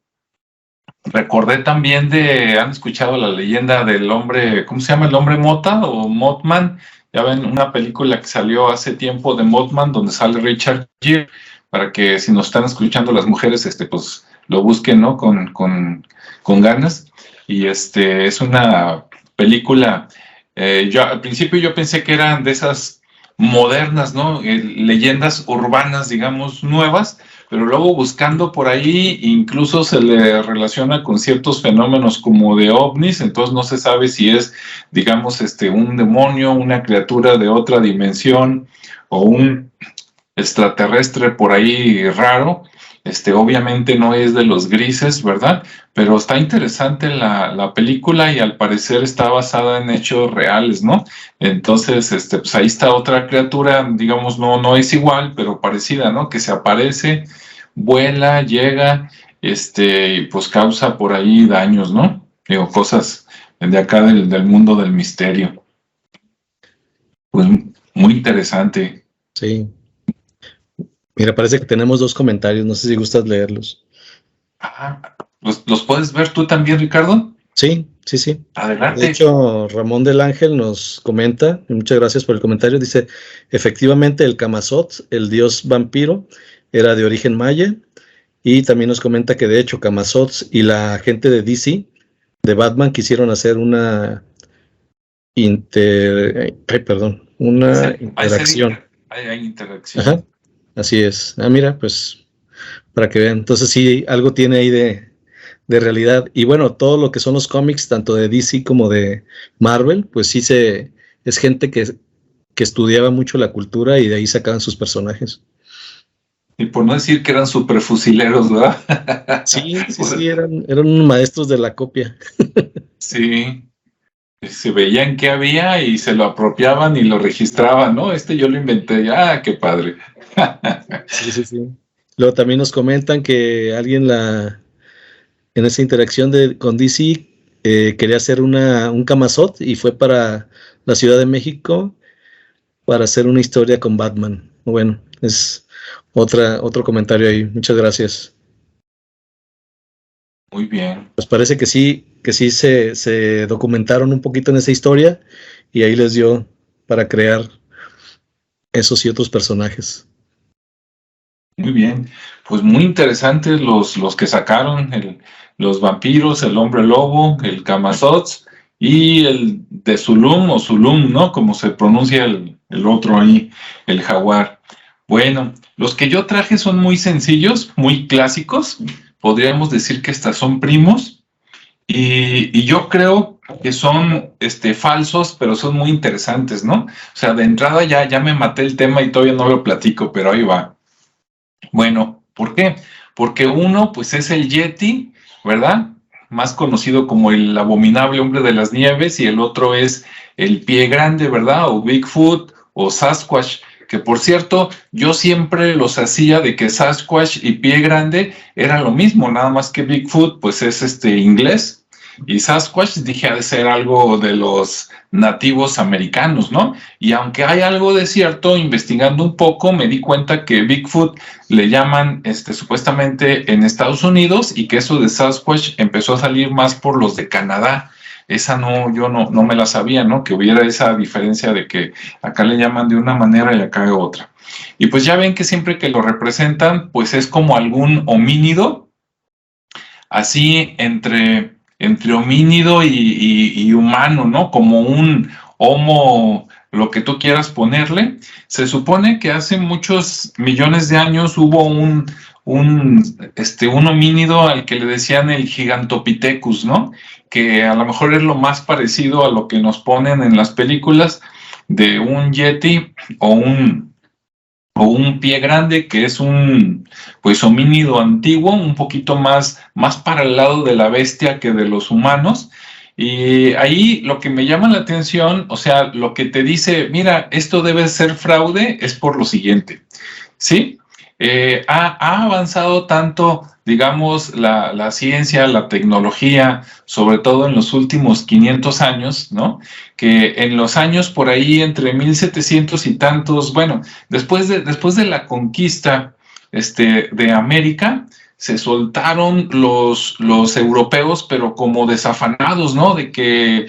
recordé también ¿han escuchado la leyenda del hombre, ¿cómo se llama? ¿El hombre Mota o Mothman? Ya ven una película que salió hace tiempo de Mothman, donde sale Richard Gere, para que si nos están escuchando las mujeres, pues lo busquen, ¿no? Con ganas. Y es una película, al principio yo pensé que eran de esas modernas, ¿no? Leyendas urbanas, digamos, nuevas, pero luego buscando por ahí incluso se le relaciona con ciertos fenómenos como de ovnis, entonces no se sabe si es, digamos, un demonio, una criatura de otra dimensión o un extraterrestre por ahí raro. Obviamente no es de los grises, ¿verdad? Pero está interesante la película y al parecer está basada en hechos reales, ¿no? Entonces, pues ahí está otra criatura, digamos, no es igual, pero parecida, ¿no? Que se aparece, vuela, llega, y pues causa por ahí daños, ¿no? Digo, cosas de acá del mundo del misterio. Pues muy interesante. Sí. Mira, parece que tenemos 2 comentarios, no sé si gustas leerlos. ¿Los puedes ver tú también, Ricardo? Sí, sí, sí. Adelante. De hecho, Ramón del Ángel nos comenta, y muchas gracias por el comentario, dice, efectivamente el Camazotz, el dios vampiro, era de origen maya, y también nos comenta que de hecho Camazotz y la gente de DC, de Batman, quisieron hacer una interacción. Hay interacción. Ajá, así es. Mira, pues, para que vean. Entonces sí, algo tiene ahí de realidad. Y bueno, todo lo que son los cómics, tanto de DC como de Marvel, pues sí es gente que estudiaba mucho la cultura y de ahí sacaban sus personajes. Y por no decir que eran superfusileros, ¿verdad? Sí, eran maestros de la copia. Sí, se veían qué había y se lo apropiaban y lo registraban, ¿no? Yo lo inventé, qué padre. Sí. Luego también nos comentan que alguien en esa interacción con DC quería hacer un Camazotz y fue para la Ciudad de México para hacer una historia con Batman. Bueno, es otro comentario ahí. Muchas gracias. Muy bien. Pues parece que sí se documentaron un poquito en esa historia y ahí les dio para crear esos y otros personajes. Muy bien, pues muy interesantes los que sacaron, los vampiros, el hombre lobo, el Camazotz y el de Zulum o Zulum, ¿no? Como se pronuncia el otro ahí, el jaguar. Bueno, los que yo traje son muy sencillos, muy clásicos, podríamos decir que estas son primos y yo creo que son falsos, pero son muy interesantes, ¿no? O sea, de entrada ya me maté el tema y todavía no lo platico, pero ahí va. Bueno, ¿por qué? Porque uno, pues es el Yeti, ¿verdad? Más conocido como el abominable hombre de las nieves, y el otro es el pie grande, ¿verdad? O Bigfoot o Sasquatch, que por cierto, yo siempre los hacía de que Sasquatch y pie grande era lo mismo, nada más que Bigfoot, pues es inglés, y Sasquatch dije ha de ser algo de los nativos americanos, ¿no? Y aunque hay algo de cierto, investigando un poco, me di cuenta que Bigfoot le llaman supuestamente en Estados Unidos y que eso de Sasquatch empezó a salir más por los de Canadá. Esa yo no me la sabía, ¿no? Que hubiera esa diferencia de que acá le llaman de una manera y acá de otra. Y pues ya ven que siempre que lo representan, pues es como algún homínido, así entre entre homínido y humano, ¿no? Como un homo, lo que tú quieras ponerle. Se supone que hace muchos millones de años hubo un homínido al que le decían el Gigantopithecus, ¿no? Que a lo mejor es lo más parecido a lo que nos ponen en las películas de un yeti o un pie grande, que es un pues homínido antiguo, un poquito más para el lado de la bestia que de los humanos. Y ahí lo que me llama la atención, o sea, lo que te dice, esto debe ser fraude, es por lo siguiente, ¿sí? Ha avanzado tanto, digamos, la ciencia, la tecnología, sobre todo en los últimos 500 años, ¿no? Que en los años por ahí, entre 1700 y tantos, bueno, después de la conquista de América, se soltaron los europeos, pero como desafanados, ¿no? De que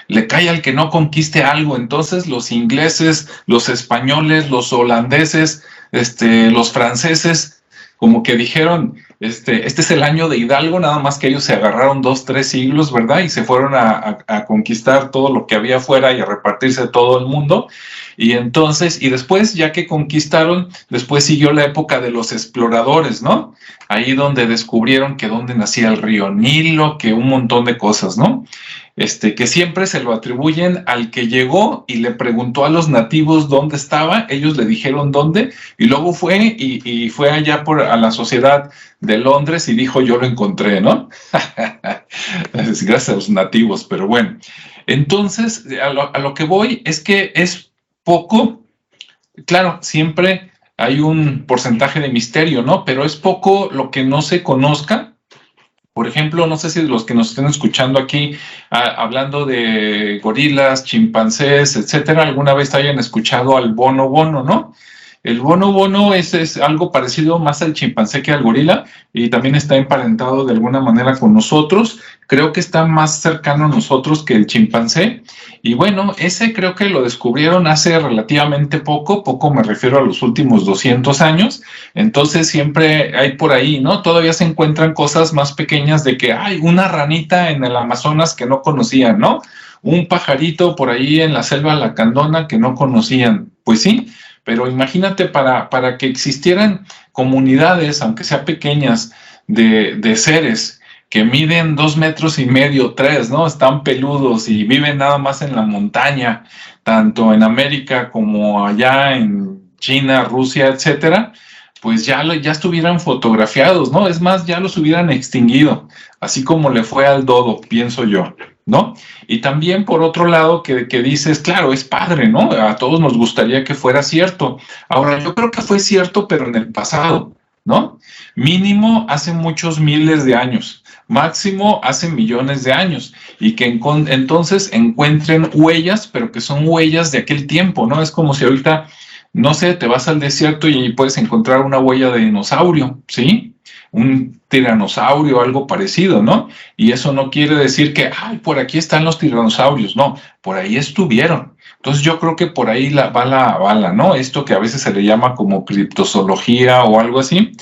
le cae al que no conquiste algo. Entonces los ingleses, los españoles, los holandeses, los franceses, como que dijeron, este es el año de Hidalgo, nada más que ellos se agarraron 2-3 siglos, ¿verdad? Y se fueron a conquistar todo lo que había afuera y a repartirse todo el mundo. Y entonces, y después, ya que conquistaron, después siguió la época de los exploradores, ¿no? Ahí donde descubrieron que dónde nacía el río Nilo, que un montón de cosas, ¿no? Que siempre se lo atribuyen al que llegó y le preguntó a los nativos dónde estaba, ellos le dijeron dónde, y luego fue y fue allá a la Sociedad de Londres y dijo, yo lo encontré, ¿no? Gracias a los nativos, pero bueno. Entonces, a lo que voy es que es poco, claro, siempre hay un porcentaje de misterio, ¿no? Pero es poco lo que no se conozca. Por ejemplo, no sé si los que nos estén escuchando aquí, hablando de gorilas, chimpancés, etcétera, alguna vez hayan escuchado al bono bono, ¿no? El bono bono es algo parecido más al chimpancé que al gorila y también está emparentado de alguna manera con nosotros. Creo que está más cercano a nosotros que el chimpancé. Y bueno, ese creo que lo descubrieron hace relativamente poco me refiero a los últimos 200 años. Entonces siempre hay por ahí, ¿no? Todavía se encuentran cosas más pequeñas de que hay una ranita en el Amazonas que no conocían, ¿no? Un pajarito por ahí en la selva lacandona que no conocían. Pues sí. Pero imagínate para que existieran comunidades, aunque sean pequeñas, de seres que miden 2,5 metros, 3, ¿no? Están peludos y viven nada más en la montaña, tanto en América como allá en China, Rusia, etcétera, pues ya estuvieran fotografiados, ¿no? Es más, ya los hubieran extinguido, así como le fue al dodo, pienso yo, ¿no? Y también por otro lado que dices, claro, es padre, ¿no? A todos nos gustaría que fuera cierto. Ahora, yo creo que fue cierto, pero en el pasado, ¿no? Mínimo hace muchos miles de años, máximo hace millones de años, y que entonces encuentren huellas, pero que son huellas de aquel tiempo, ¿no? Es como si ahorita, no sé, te vas al desierto y puedes encontrar una huella de dinosaurio, ¿sí? Un tiranosaurio o algo parecido, ¿no? Y eso no quiere decir que, ay, por aquí están los tiranosaurios, no, por ahí estuvieron. Entonces yo creo que por ahí va la bala, ¿no? Esto que a veces se le llama como criptozoología o algo así.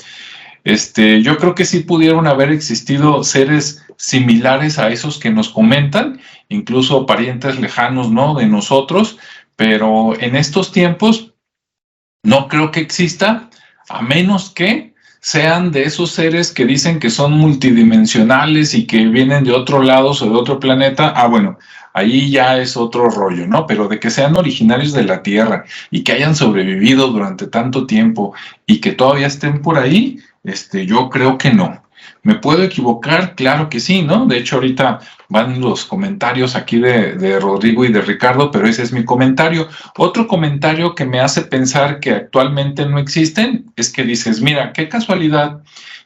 Yo creo que sí pudieron haber existido seres similares a esos que nos comentan, incluso parientes lejanos, ¿no? De nosotros, pero en estos tiempos no creo que exista, a menos que sean de esos seres que dicen que son multidimensionales y que vienen de otro lado o de otro planeta. Bueno, ahí ya es otro rollo, ¿no? Pero de que sean originarios de la Tierra y que hayan sobrevivido durante tanto tiempo y que todavía estén por ahí, yo creo que no. ¿Me puedo equivocar? Claro que sí, ¿no? De hecho, ahorita van los comentarios aquí de Rodrigo y de Ricardo, pero ese es mi comentario. Otro comentario que me hace pensar que actualmente no existen es que dices, mira, qué casualidad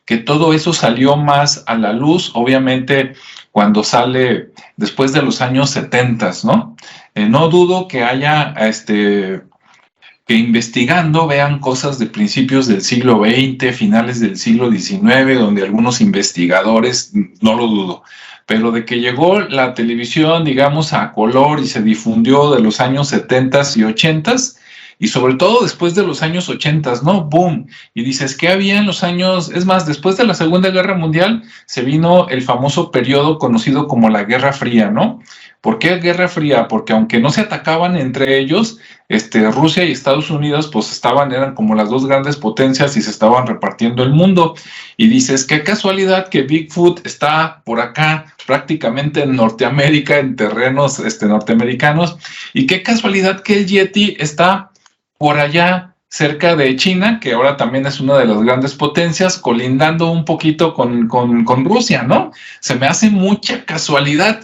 que todo eso salió más a la luz, obviamente cuando sale después de los años 70, ¿no? No dudo que haya que investigando vean cosas de principios del siglo XX, finales del siglo XIX, donde algunos investigadores, no lo dudo, pero de que llegó la televisión, digamos, a color y se difundió de los años 70 y 80, y sobre todo después de los años 80, ¿no? Boom. Y dices, ¿qué había en los años? Es más, después de la Segunda Guerra Mundial se vino el famoso periodo conocido como la Guerra Fría, ¿no? ¿Por qué Guerra Fría? Porque aunque no se atacaban entre ellos, Rusia y Estados Unidos pues eran como las dos grandes potencias y se estaban repartiendo el mundo. Y dices, qué casualidad que Bigfoot está por acá, prácticamente en Norteamérica, en terrenos norteamericanos, y qué casualidad que el Yeti está por allá cerca de China, que ahora también es una de las grandes potencias, colindando un poquito con Rusia, ¿no? Se me hace mucha casualidad.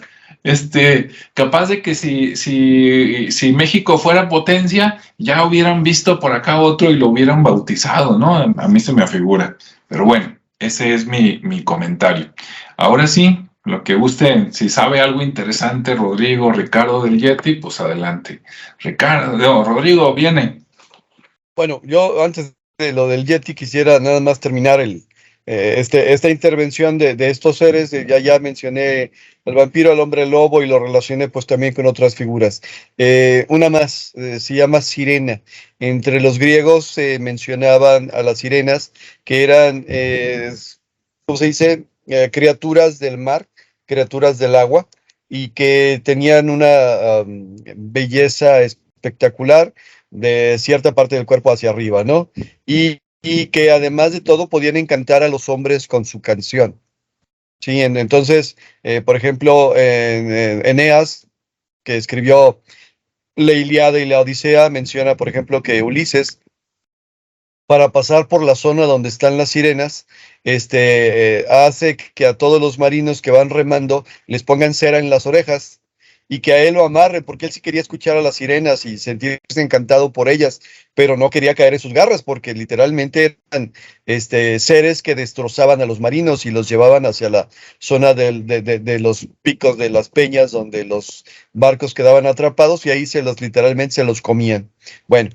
Capaz de que si México fuera potencia, ya hubieran visto por acá otro y lo hubieran bautizado, ¿no? A mí se me afigura. Pero bueno, ese es mi comentario. Ahora sí, lo que guste, si sabe algo interesante, Rodrigo, Ricardo del Yeti, pues adelante. Rodrigo, viene. Bueno, yo antes de lo del Yeti quisiera nada más terminar esta intervención de estos seres. Ya mencioné al vampiro, al hombre lobo y lo relacioné pues también con otras figuras. Una más, se llama sirena. Entre los griegos se mencionaban a las sirenas que eran, ¿cómo se dice? Criaturas del mar, criaturas del agua, y que tenían una belleza espectacular de cierta parte del cuerpo hacia arriba, ¿no? Y que además de todo podían encantar a los hombres con su canción. Sí, entonces, por ejemplo, Eneas, que escribió la Ilíada y la Odisea, menciona, por ejemplo, que Ulises, para pasar por la zona donde están las sirenas, hace que a todos los marinos que van remando les pongan cera en las orejas y que a él lo amarren, porque él sí quería escuchar a las sirenas y sentirse encantado por ellas, pero no quería caer en sus garras, porque literalmente eran seres que destrozaban a los marinos y los llevaban hacia la zona de los picos de las peñas, donde los barcos quedaban atrapados, y ahí literalmente se los comían. Bueno,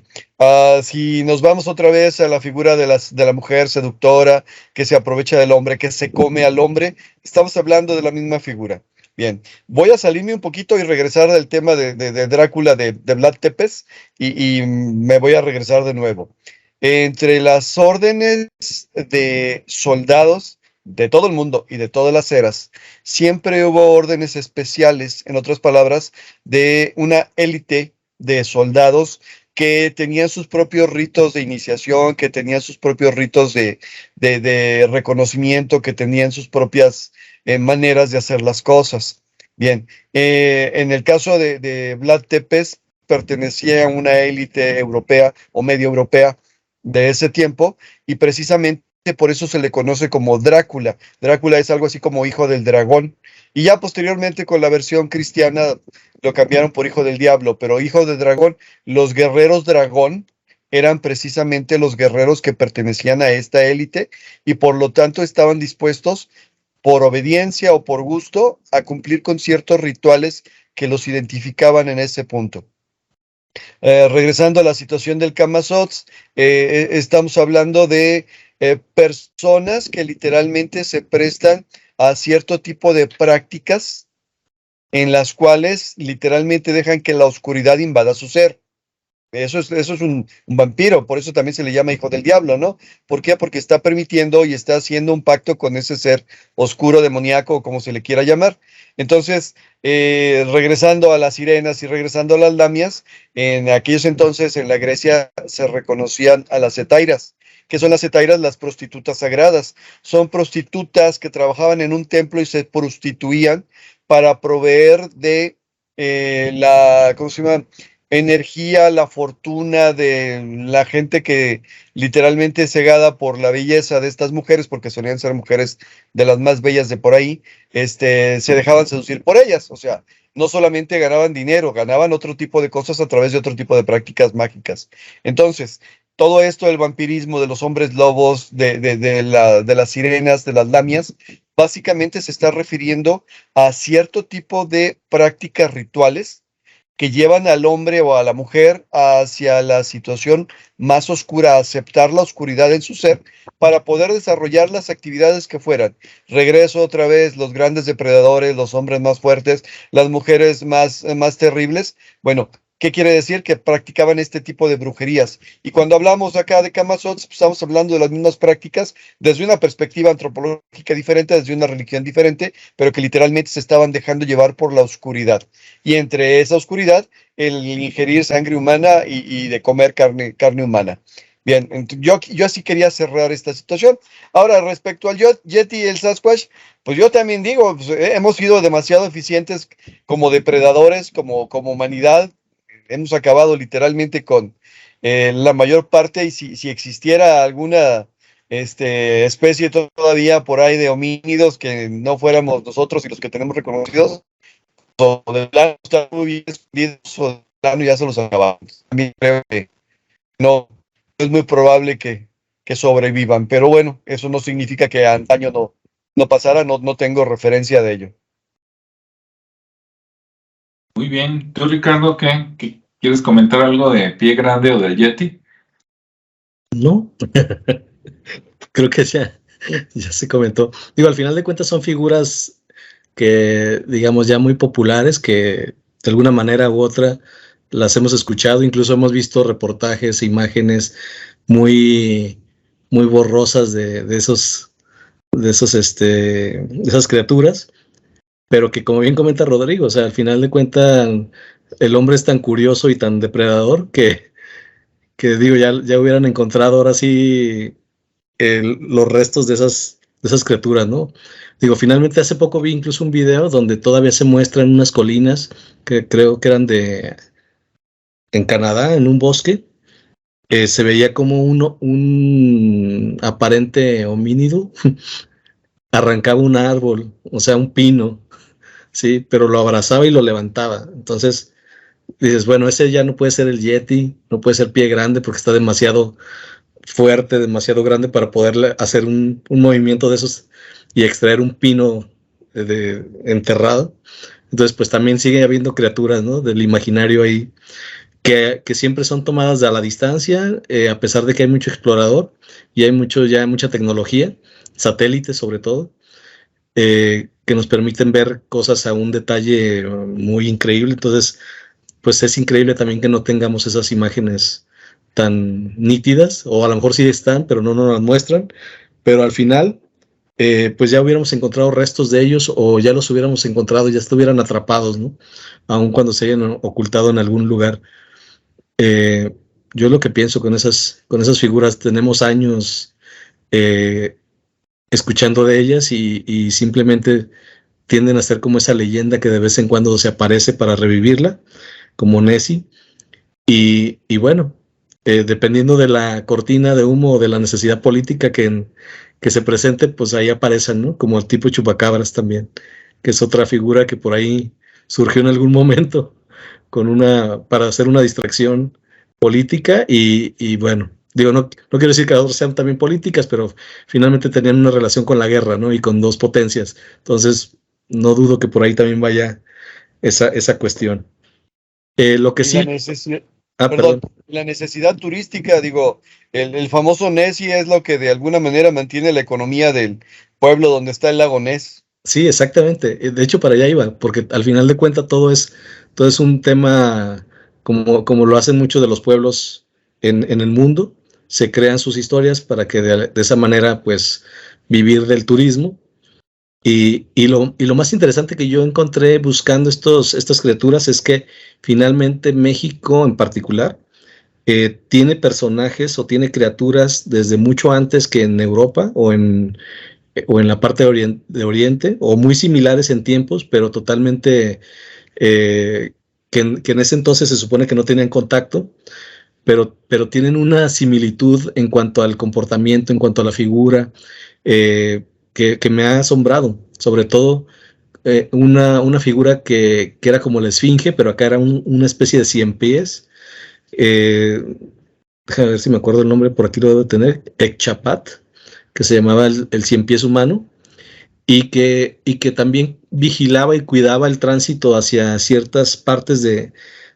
si nos vamos otra vez a la figura de la mujer seductora, que se aprovecha del hombre, que se come al hombre, estamos hablando de la misma figura. Bien, voy a salirme un poquito y regresar del tema de Drácula de Vlad Tepes y me voy a regresar de nuevo. Entre las órdenes de soldados de todo el mundo y de todas las eras, siempre hubo órdenes especiales, en otras palabras, de una élite de soldados que tenían sus propios ritos de iniciación, que tenían sus propios ritos de reconocimiento, que tenían sus propias maneras de hacer las cosas. Bien, en el caso de Vlad Tepes, pertenecía a una élite europea o medio europea de ese tiempo, y precisamente por eso se le conoce como Drácula. Drácula es algo así como hijo del dragón, y ya posteriormente con la versión cristiana lo cambiaron por hijo del diablo, pero hijo del dragón, los guerreros dragón eran precisamente los guerreros que pertenecían a esta élite y por lo tanto estaban dispuestos por obediencia o por gusto a cumplir con ciertos rituales que los identificaban en ese punto. Regresando a la situación del Kamazots, estamos hablando de personas que literalmente se prestan a cierto tipo de prácticas en las cuales literalmente dejan que la oscuridad invada su ser. Eso es un vampiro, por eso también se le llama hijo del diablo, ¿no? ¿Por qué? Porque está permitiendo y está haciendo un pacto con ese ser oscuro, demoníaco, o como se le quiera llamar. Entonces, regresando a las sirenas y regresando a las lamias, en aquellos entonces en la Grecia se reconocían a las hetairas. ¿Qué son las hetairas? Las prostitutas sagradas. Son prostitutas que trabajaban en un templo y se prostituían para proveer de ¿cómo se llama? Energía, la fortuna de la gente que literalmente cegada por la belleza de estas mujeres, porque solían ser mujeres de las más bellas de por ahí, se dejaban seducir por ellas. O sea, no solamente ganaban dinero, ganaban otro tipo de cosas a través de otro tipo de prácticas mágicas. Entonces, todo esto del vampirismo, de los hombres lobos, de las sirenas, de las lamias, básicamente se está refiriendo a cierto tipo de prácticas rituales que llevan al hombre o a la mujer hacia la situación más oscura, a aceptar la oscuridad en su ser para poder desarrollar las actividades que fueran. Regreso otra vez, los grandes depredadores, los hombres más fuertes, las mujeres más terribles. Bueno, ¿Qué quiere decir? Que practicaban este tipo de brujerías. Y cuando hablamos acá de Kama-Sutra, pues estamos hablando de las mismas prácticas desde una perspectiva antropológica diferente, desde una religión diferente, pero que literalmente se estaban dejando llevar por la oscuridad. Y entre esa oscuridad, el ingerir sangre humana y de comer carne humana. Bien, yo así quería cerrar esta situación. Ahora, respecto al Yeti y el Sasquatch, pues yo también digo, pues, hemos sido demasiado eficientes como depredadores, como humanidad. Hemos acabado literalmente con la mayor parte, y si existiera alguna especie todavía por ahí de homínidos que no fuéramos nosotros y los que tenemos reconocidos, o de plano están muy bien escondidos, o de plano ya se los acabamos. También creo que no es muy probable que sobrevivan, pero bueno, eso no significa que antaño no pasara, no tengo referencia de ello. Muy bien. ¿Tú, Ricardo, qué quieres comentar algo de Pie Grande o del Yeti? No, creo que ya se comentó. Digo, al final de cuentas son figuras que, digamos, ya muy populares, que de alguna manera u otra las hemos escuchado, incluso hemos visto reportajes, imágenes muy, muy borrosas de esas criaturas, pero que, como bien comenta Rodrigo, o sea, al final de cuentas el hombre es tan curioso y tan depredador que digo, ya hubieran encontrado ahora sí los restos de esas criaturas, ¿no? Digo, finalmente hace poco vi incluso un video donde todavía se muestran unas colinas que creo que eran en Canadá, en un bosque. Se veía como un aparente homínido arrancaba un árbol, o sea, un pino, sí, pero lo abrazaba y lo levantaba. Entonces dices, bueno, ese ya no puede ser el Yeti, no puede ser Pie Grande porque está demasiado fuerte, demasiado grande para poder hacer un movimiento de esos y extraer un pino enterrado. Entonces, pues también sigue habiendo criaturas, ¿no? Del imaginario ahí, que siempre son tomadas a la distancia, a pesar de que hay mucho explorador y hay mucha tecnología, satélites sobre todo, que nos permiten ver cosas a un detalle muy increíble. Entonces, pues es increíble también que no tengamos esas imágenes tan nítidas, o a lo mejor sí están, pero no nos las muestran, pero al final, pues ya hubiéramos encontrado restos de ellos, o ya los hubiéramos encontrado, ya estuvieran atrapados, ¿no? Aun cuando se hayan ocultado en algún lugar. Yo lo que pienso con esas figuras, tenemos años escuchando de ellas y simplemente tienden a ser como esa leyenda que de vez en cuando se aparece para revivirla, como Nessie. Y bueno, dependiendo de la cortina de humo o de la necesidad política que se presente, pues ahí aparecen, ¿no? Como el tipo Chupacabras también, que es otra figura que por ahí surgió en algún momento para hacer una distracción política y bueno, digo, no quiero decir que las otras sean también políticas, pero finalmente tenían una relación con la guerra, ¿no? Y con dos potencias. Entonces, no dudo que por ahí también vaya esa cuestión. Lo que Y sí... perdón, la necesidad turística, digo, el famoso Nessie es lo que de alguna manera mantiene la economía del pueblo donde está el lago Ness. Sí, exactamente. De hecho, para allá iba, porque al final de cuentas todo es un tema como lo hacen muchos de los pueblos en el mundo. Se crean sus historias para que de esa manera, pues, vivir del turismo. Y lo más interesante que yo encontré buscando estas criaturas es que finalmente México en particular tiene personajes o tiene criaturas desde mucho antes que en Europa o en la parte de Oriente, o muy similares en tiempos, pero totalmente que en ese entonces se supone que no tenían contacto, pero tienen una similitud en cuanto al comportamiento, en cuanto a la figura, que me ha asombrado, sobre todo una figura que era como la esfinge, pero acá era una especie de 100 pies. Déjame ver si me acuerdo el nombre, por aquí lo debo tener, Ekchapat, que se llamaba el 100 pies humano, y que también vigilaba y cuidaba el tránsito hacia ciertas partes de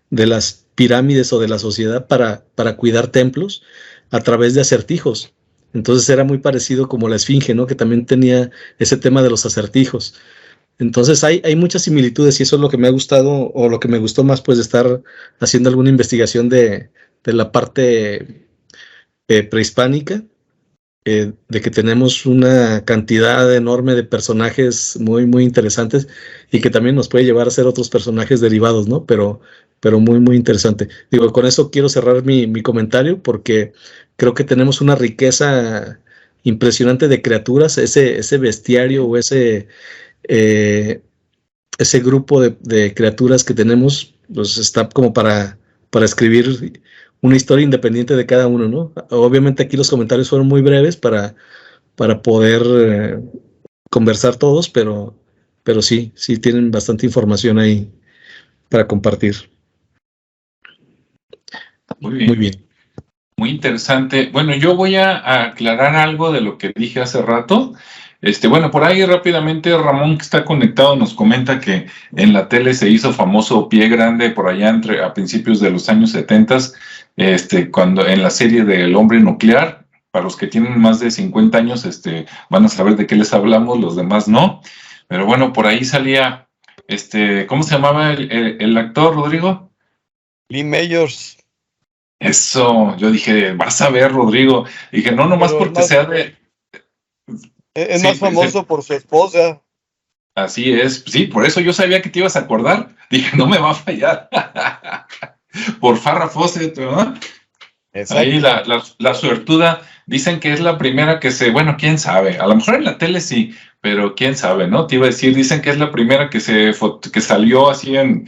las pirámides o de la sociedad para cuidar templos a través de acertijos. Entonces era muy parecido como la esfinge, ¿no? Que también tenía ese tema de los acertijos. Entonces hay muchas similitudes y eso es lo que me ha gustado o lo que me gustó más pues de estar haciendo alguna investigación de la parte prehispánica, de que tenemos una cantidad enorme de personajes muy, muy interesantes y que también nos puede llevar a ser otros personajes derivados, ¿no? Pero muy, muy interesante. Digo, con eso quiero cerrar mi comentario porque creo que tenemos una riqueza impresionante de criaturas, ese bestiario o eh, ese grupo de criaturas que tenemos, pues está como para escribir una historia independiente de cada uno, ¿no? Obviamente aquí los comentarios fueron muy breves para poder conversar todos, pero sí tienen bastante información ahí para compartir. Muy bien. Muy bien. Muy interesante. Bueno, yo voy a aclarar algo de lo que dije hace rato. Bueno, por ahí rápidamente Ramón, que está conectado, nos comenta que en la tele se hizo famoso Pie Grande por allá a principios de los años 70, cuando en la serie del Hombre Nuclear. Para los que tienen más de 50 años, van a saber de qué les hablamos, los demás no. Pero bueno, por ahí salía, ¿cómo se llamaba el actor, Rodrigo? Lee Mayors. Eso, yo dije, vas a ver, Rodrigo. Dije, no, nomás Pero porque sea de... Es Sí, más famoso por su esposa. así es. Sí, por eso yo sabía que te ibas a acordar. Dije, no me va a fallar. Por Farrah Fawcett, ¿verdad? Exacto. Ahí la suertuda. Dicen que es la primera que bueno, quién sabe. A lo mejor en la tele sí, pero quién sabe, ¿no? Te iba a decir, dicen que es la primera que salió así en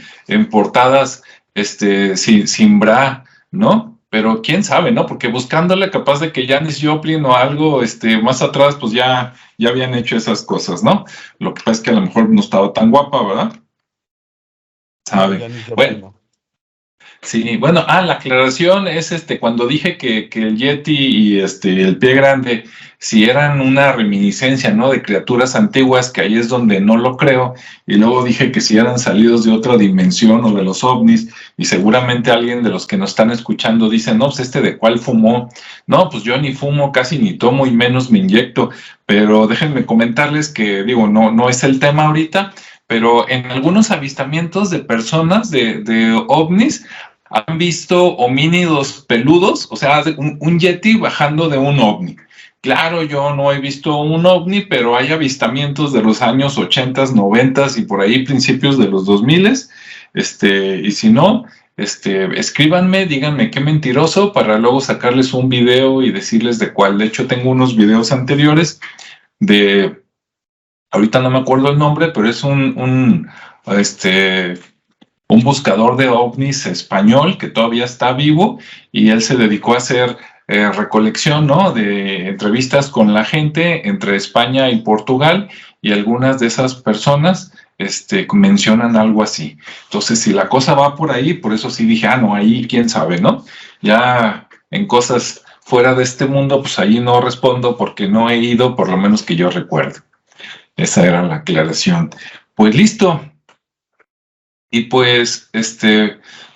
portadas, sin bra, ¿no? Pero quién sabe, ¿no? Porque buscándole, capaz de que Janis Joplin o algo, más atrás, pues ya habían hecho esas cosas, ¿no? Lo que pasa es que a lo mejor no estaba tan guapa, ¿verdad? Sabe. Bueno. Sí, bueno, la aclaración es cuando dije que el Yeti y el Pie Grande, si eran una reminiscencia, ¿no? De criaturas antiguas, que ahí es donde no lo creo, y luego dije que si eran salidos de otra dimensión o de los ovnis, y seguramente alguien de los que nos están escuchando dice, no, pues ¿de cuál fumó? No, pues yo ni fumo, casi ni tomo y menos me inyecto, pero déjenme comentarles que, digo, no es el tema ahorita, pero en algunos avistamientos de personas de ovnis, han visto homínidos peludos, o sea, un yeti bajando de un ovni. Claro, yo no he visto un ovni, pero hay avistamientos de los años 80, 90 y por ahí principios de los 2000. Y si no, escríbanme, díganme qué mentiroso para luego sacarles un video y decirles de cuál. De hecho, tengo unos videos anteriores ahorita no me acuerdo el nombre, pero es un buscador de ovnis español que todavía está vivo y él se dedicó a hacer recolección, ¿no? De entrevistas con la gente entre España y Portugal, y algunas de esas personas mencionan algo así. Entonces, si la cosa va por ahí, por eso sí dije, no, ahí quién sabe, ¿no? Ya en cosas fuera de este mundo, pues ahí no respondo porque no he ido, por lo menos que yo recuerdo. Esa era la aclaración. Pues listo. Y pues,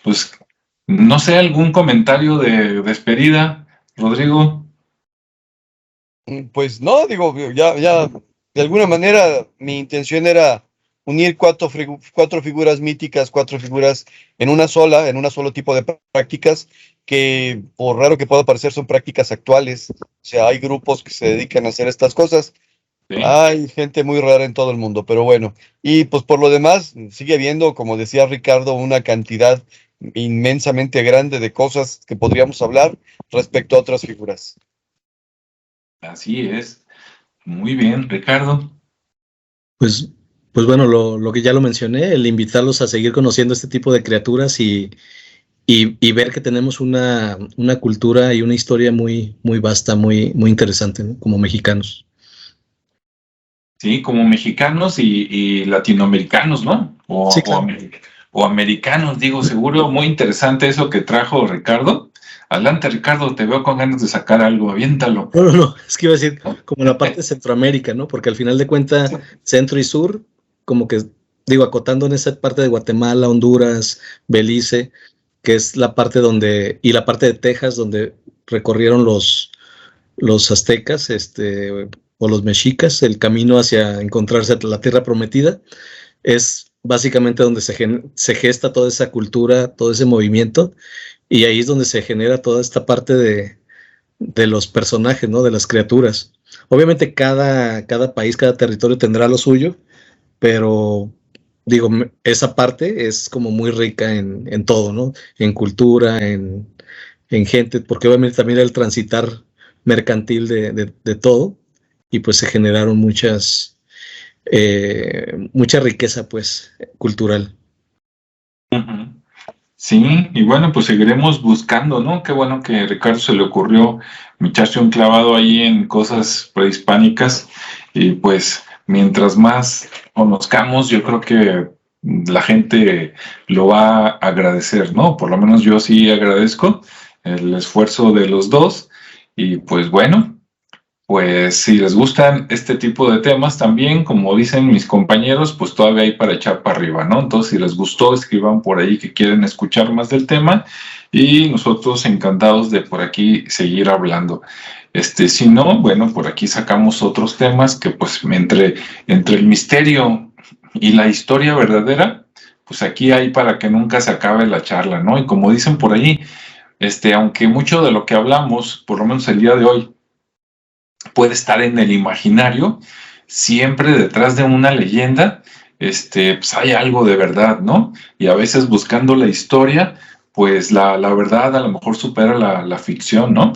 pues, no sé, algún comentario de despedida, Rodrigo. Pues no, digo, ya, de alguna manera mi intención era unir cuatro figuras míticas, cuatro figuras en un solo tipo de prácticas que, por raro que pueda parecer, son prácticas actuales. O sea, hay grupos que se dedican a hacer estas cosas. ¿Sí? Hay gente muy rara en todo el mundo, pero bueno. Y pues por lo demás, sigue habiendo, como decía Ricardo, una cantidad inmensamente grande de cosas que podríamos hablar respecto a otras figuras. Así es. Muy bien, Ricardo. Pues bueno, lo que ya lo mencioné, el invitarlos a seguir conociendo este tipo de criaturas y ver que tenemos una cultura y una historia muy, muy vasta, muy, muy interesante, ¿no? Como mexicanos. Sí, como mexicanos y latinoamericanos, ¿no? Sí, claro. O americanos, digo, seguro, muy interesante eso que trajo Ricardo. Adelante, Ricardo, te veo con ganas de sacar algo, aviéntalo. No, es que iba a decir como la parte de Centroamérica, ¿no? Porque al final de cuentas, centro y sur, como que, digo, acotando en esa parte de Guatemala, Honduras, Belice, que es la parte y la parte de Texas, donde recorrieron los aztecas, o los mexicas, el camino hacia encontrarse la tierra prometida, es básicamente donde se gesta toda esa cultura, todo ese movimiento, y ahí es donde se genera toda esta parte de los personajes, ¿no? De las criaturas. Obviamente cada país, cada territorio tendrá lo suyo, pero digo, esa parte es como muy rica en todo, ¿no? En cultura, en gente, porque obviamente también el transitar mercantil de todo, y pues se generaron mucha riqueza, pues, cultural. Ujú. Sí, y bueno, pues seguiremos buscando, ¿no? Qué bueno que a Ricardo se le ocurrió echarse un clavado ahí en cosas prehispánicas, y pues mientras más conozcamos, yo creo que la gente lo va a agradecer, ¿no? Por lo menos yo sí agradezco el esfuerzo de los dos, y pues bueno. Pues si les gustan este tipo de temas también, como dicen mis compañeros, pues todavía hay para echar para arriba, ¿no? Entonces, si les gustó, escriban por ahí que quieren escuchar más del tema, y nosotros encantados de por aquí seguir hablando. Si no, bueno, por aquí sacamos otros temas que pues entre el misterio y la historia verdadera, pues aquí hay para que nunca se acabe la charla, ¿no? Y como dicen por ahí, aunque mucho de lo que hablamos, por lo menos el día de hoy, puede estar en el imaginario, siempre detrás de una leyenda, pues hay algo de verdad, ¿no? Y a veces buscando la historia, pues la verdad a lo mejor supera la ficción, ¿no?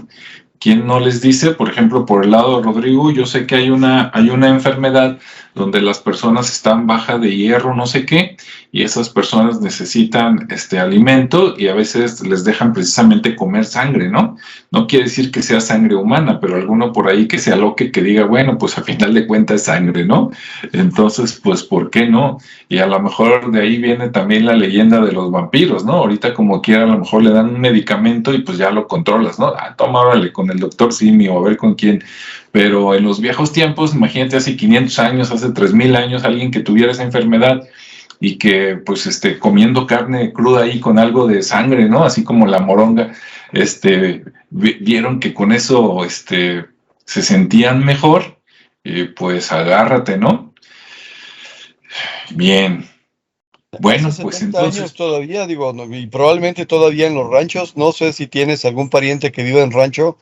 ¿Quién no les dice? Por ejemplo, por el lado de Rodrigo, yo sé que hay una enfermedad donde las personas están baja de hierro, no sé qué, y esas personas necesitan alimento, y a veces les dejan precisamente comer sangre, ¿no? No quiere decir que sea sangre humana, pero alguno por ahí que se aloque, que diga, bueno, pues a final de cuentas es sangre, ¿no? Entonces, pues, ¿por qué no? Y a lo mejor de ahí viene también la leyenda de los vampiros, ¿no? Ahorita como quiera a lo mejor le dan un medicamento y pues ya lo controlas, ¿no? Ah, toma, órale, con el doctor Simi o a ver con quién. Pero en los viejos tiempos, imagínate hace 500 años, hace 3000 años, alguien que tuviera esa enfermedad y que pues comiendo carne cruda ahí con algo de sangre, ¿no? Así como la moronga, vieron que con eso se sentían mejor, pues agárrate, ¿no? Bien. Bueno, Hace pues 70 entonces, años todavía, digo, y probablemente todavía en los ranchos. No sé si tienes algún pariente que viva en rancho,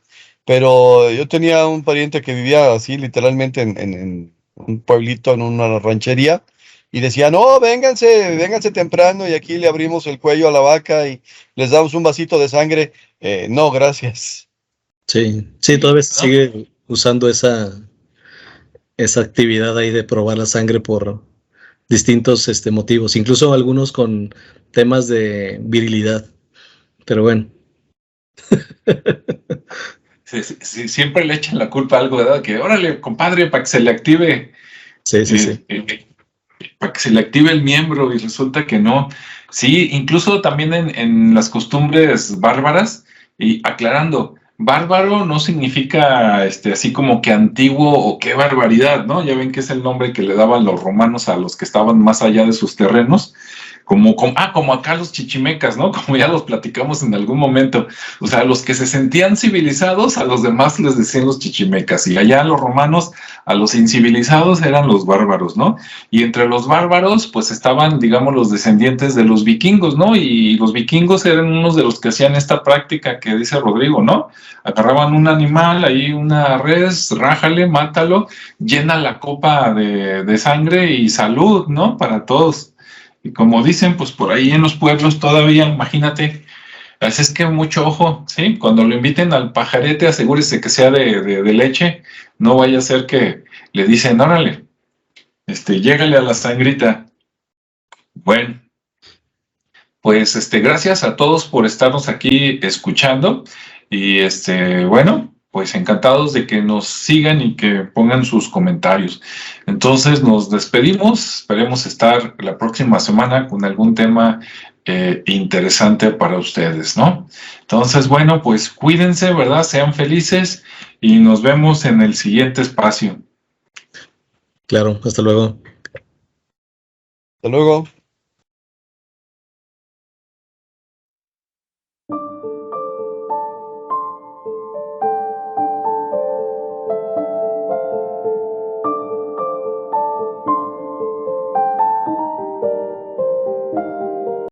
pero yo tenía un pariente que vivía así literalmente en un pueblito, en una ranchería, y decía, no, vénganse temprano y aquí le abrimos el cuello a la vaca y les damos un vasito de sangre. No, gracias. Sí, sí, todavía se sigue usando esa actividad ahí de probar la sangre por distintos motivos, incluso algunos con temas de virilidad, pero bueno. siempre le echan la culpa a algo, ¿verdad? Que órale, compadre, para que se le active, Sí, sí, sí. para que se le active el miembro, y resulta que no. Sí, incluso también en las costumbres bárbaras, y aclarando, bárbaro no significa así como que antiguo o qué barbaridad, ¿no? Ya ven que es el nombre que le daban los romanos a los que estaban más allá de sus terrenos. Como acá los chichimecas, ¿no? Como ya los platicamos en algún momento. O sea, los que se sentían civilizados, a los demás les decían los chichimecas, y allá los romanos, a los incivilizados eran los bárbaros, ¿no? Y entre los bárbaros, pues estaban, digamos, los descendientes de los vikingos, ¿no? Y los vikingos eran unos de los que hacían esta práctica que dice Rodrigo, ¿no? Agarraban un animal, ahí una res, rájale, mátalo, llena la copa de sangre y salud, ¿no? Para todos. Y como dicen, pues por ahí en los pueblos todavía, imagínate, así es que mucho ojo, ¿sí? Cuando lo inviten al pajarete, asegúrese que sea de leche, no vaya a ser que le dicen, órale, llégale a la sangrita. Bueno, pues gracias a todos por estarnos aquí escuchando, y bueno, pues encantados de que nos sigan y que pongan sus comentarios. Entonces nos despedimos, esperemos estar la próxima semana con algún tema interesante para ustedes, ¿no? Entonces, bueno, pues cuídense, ¿verdad? Sean felices y nos vemos en el siguiente espacio. Claro, hasta luego. Hasta luego.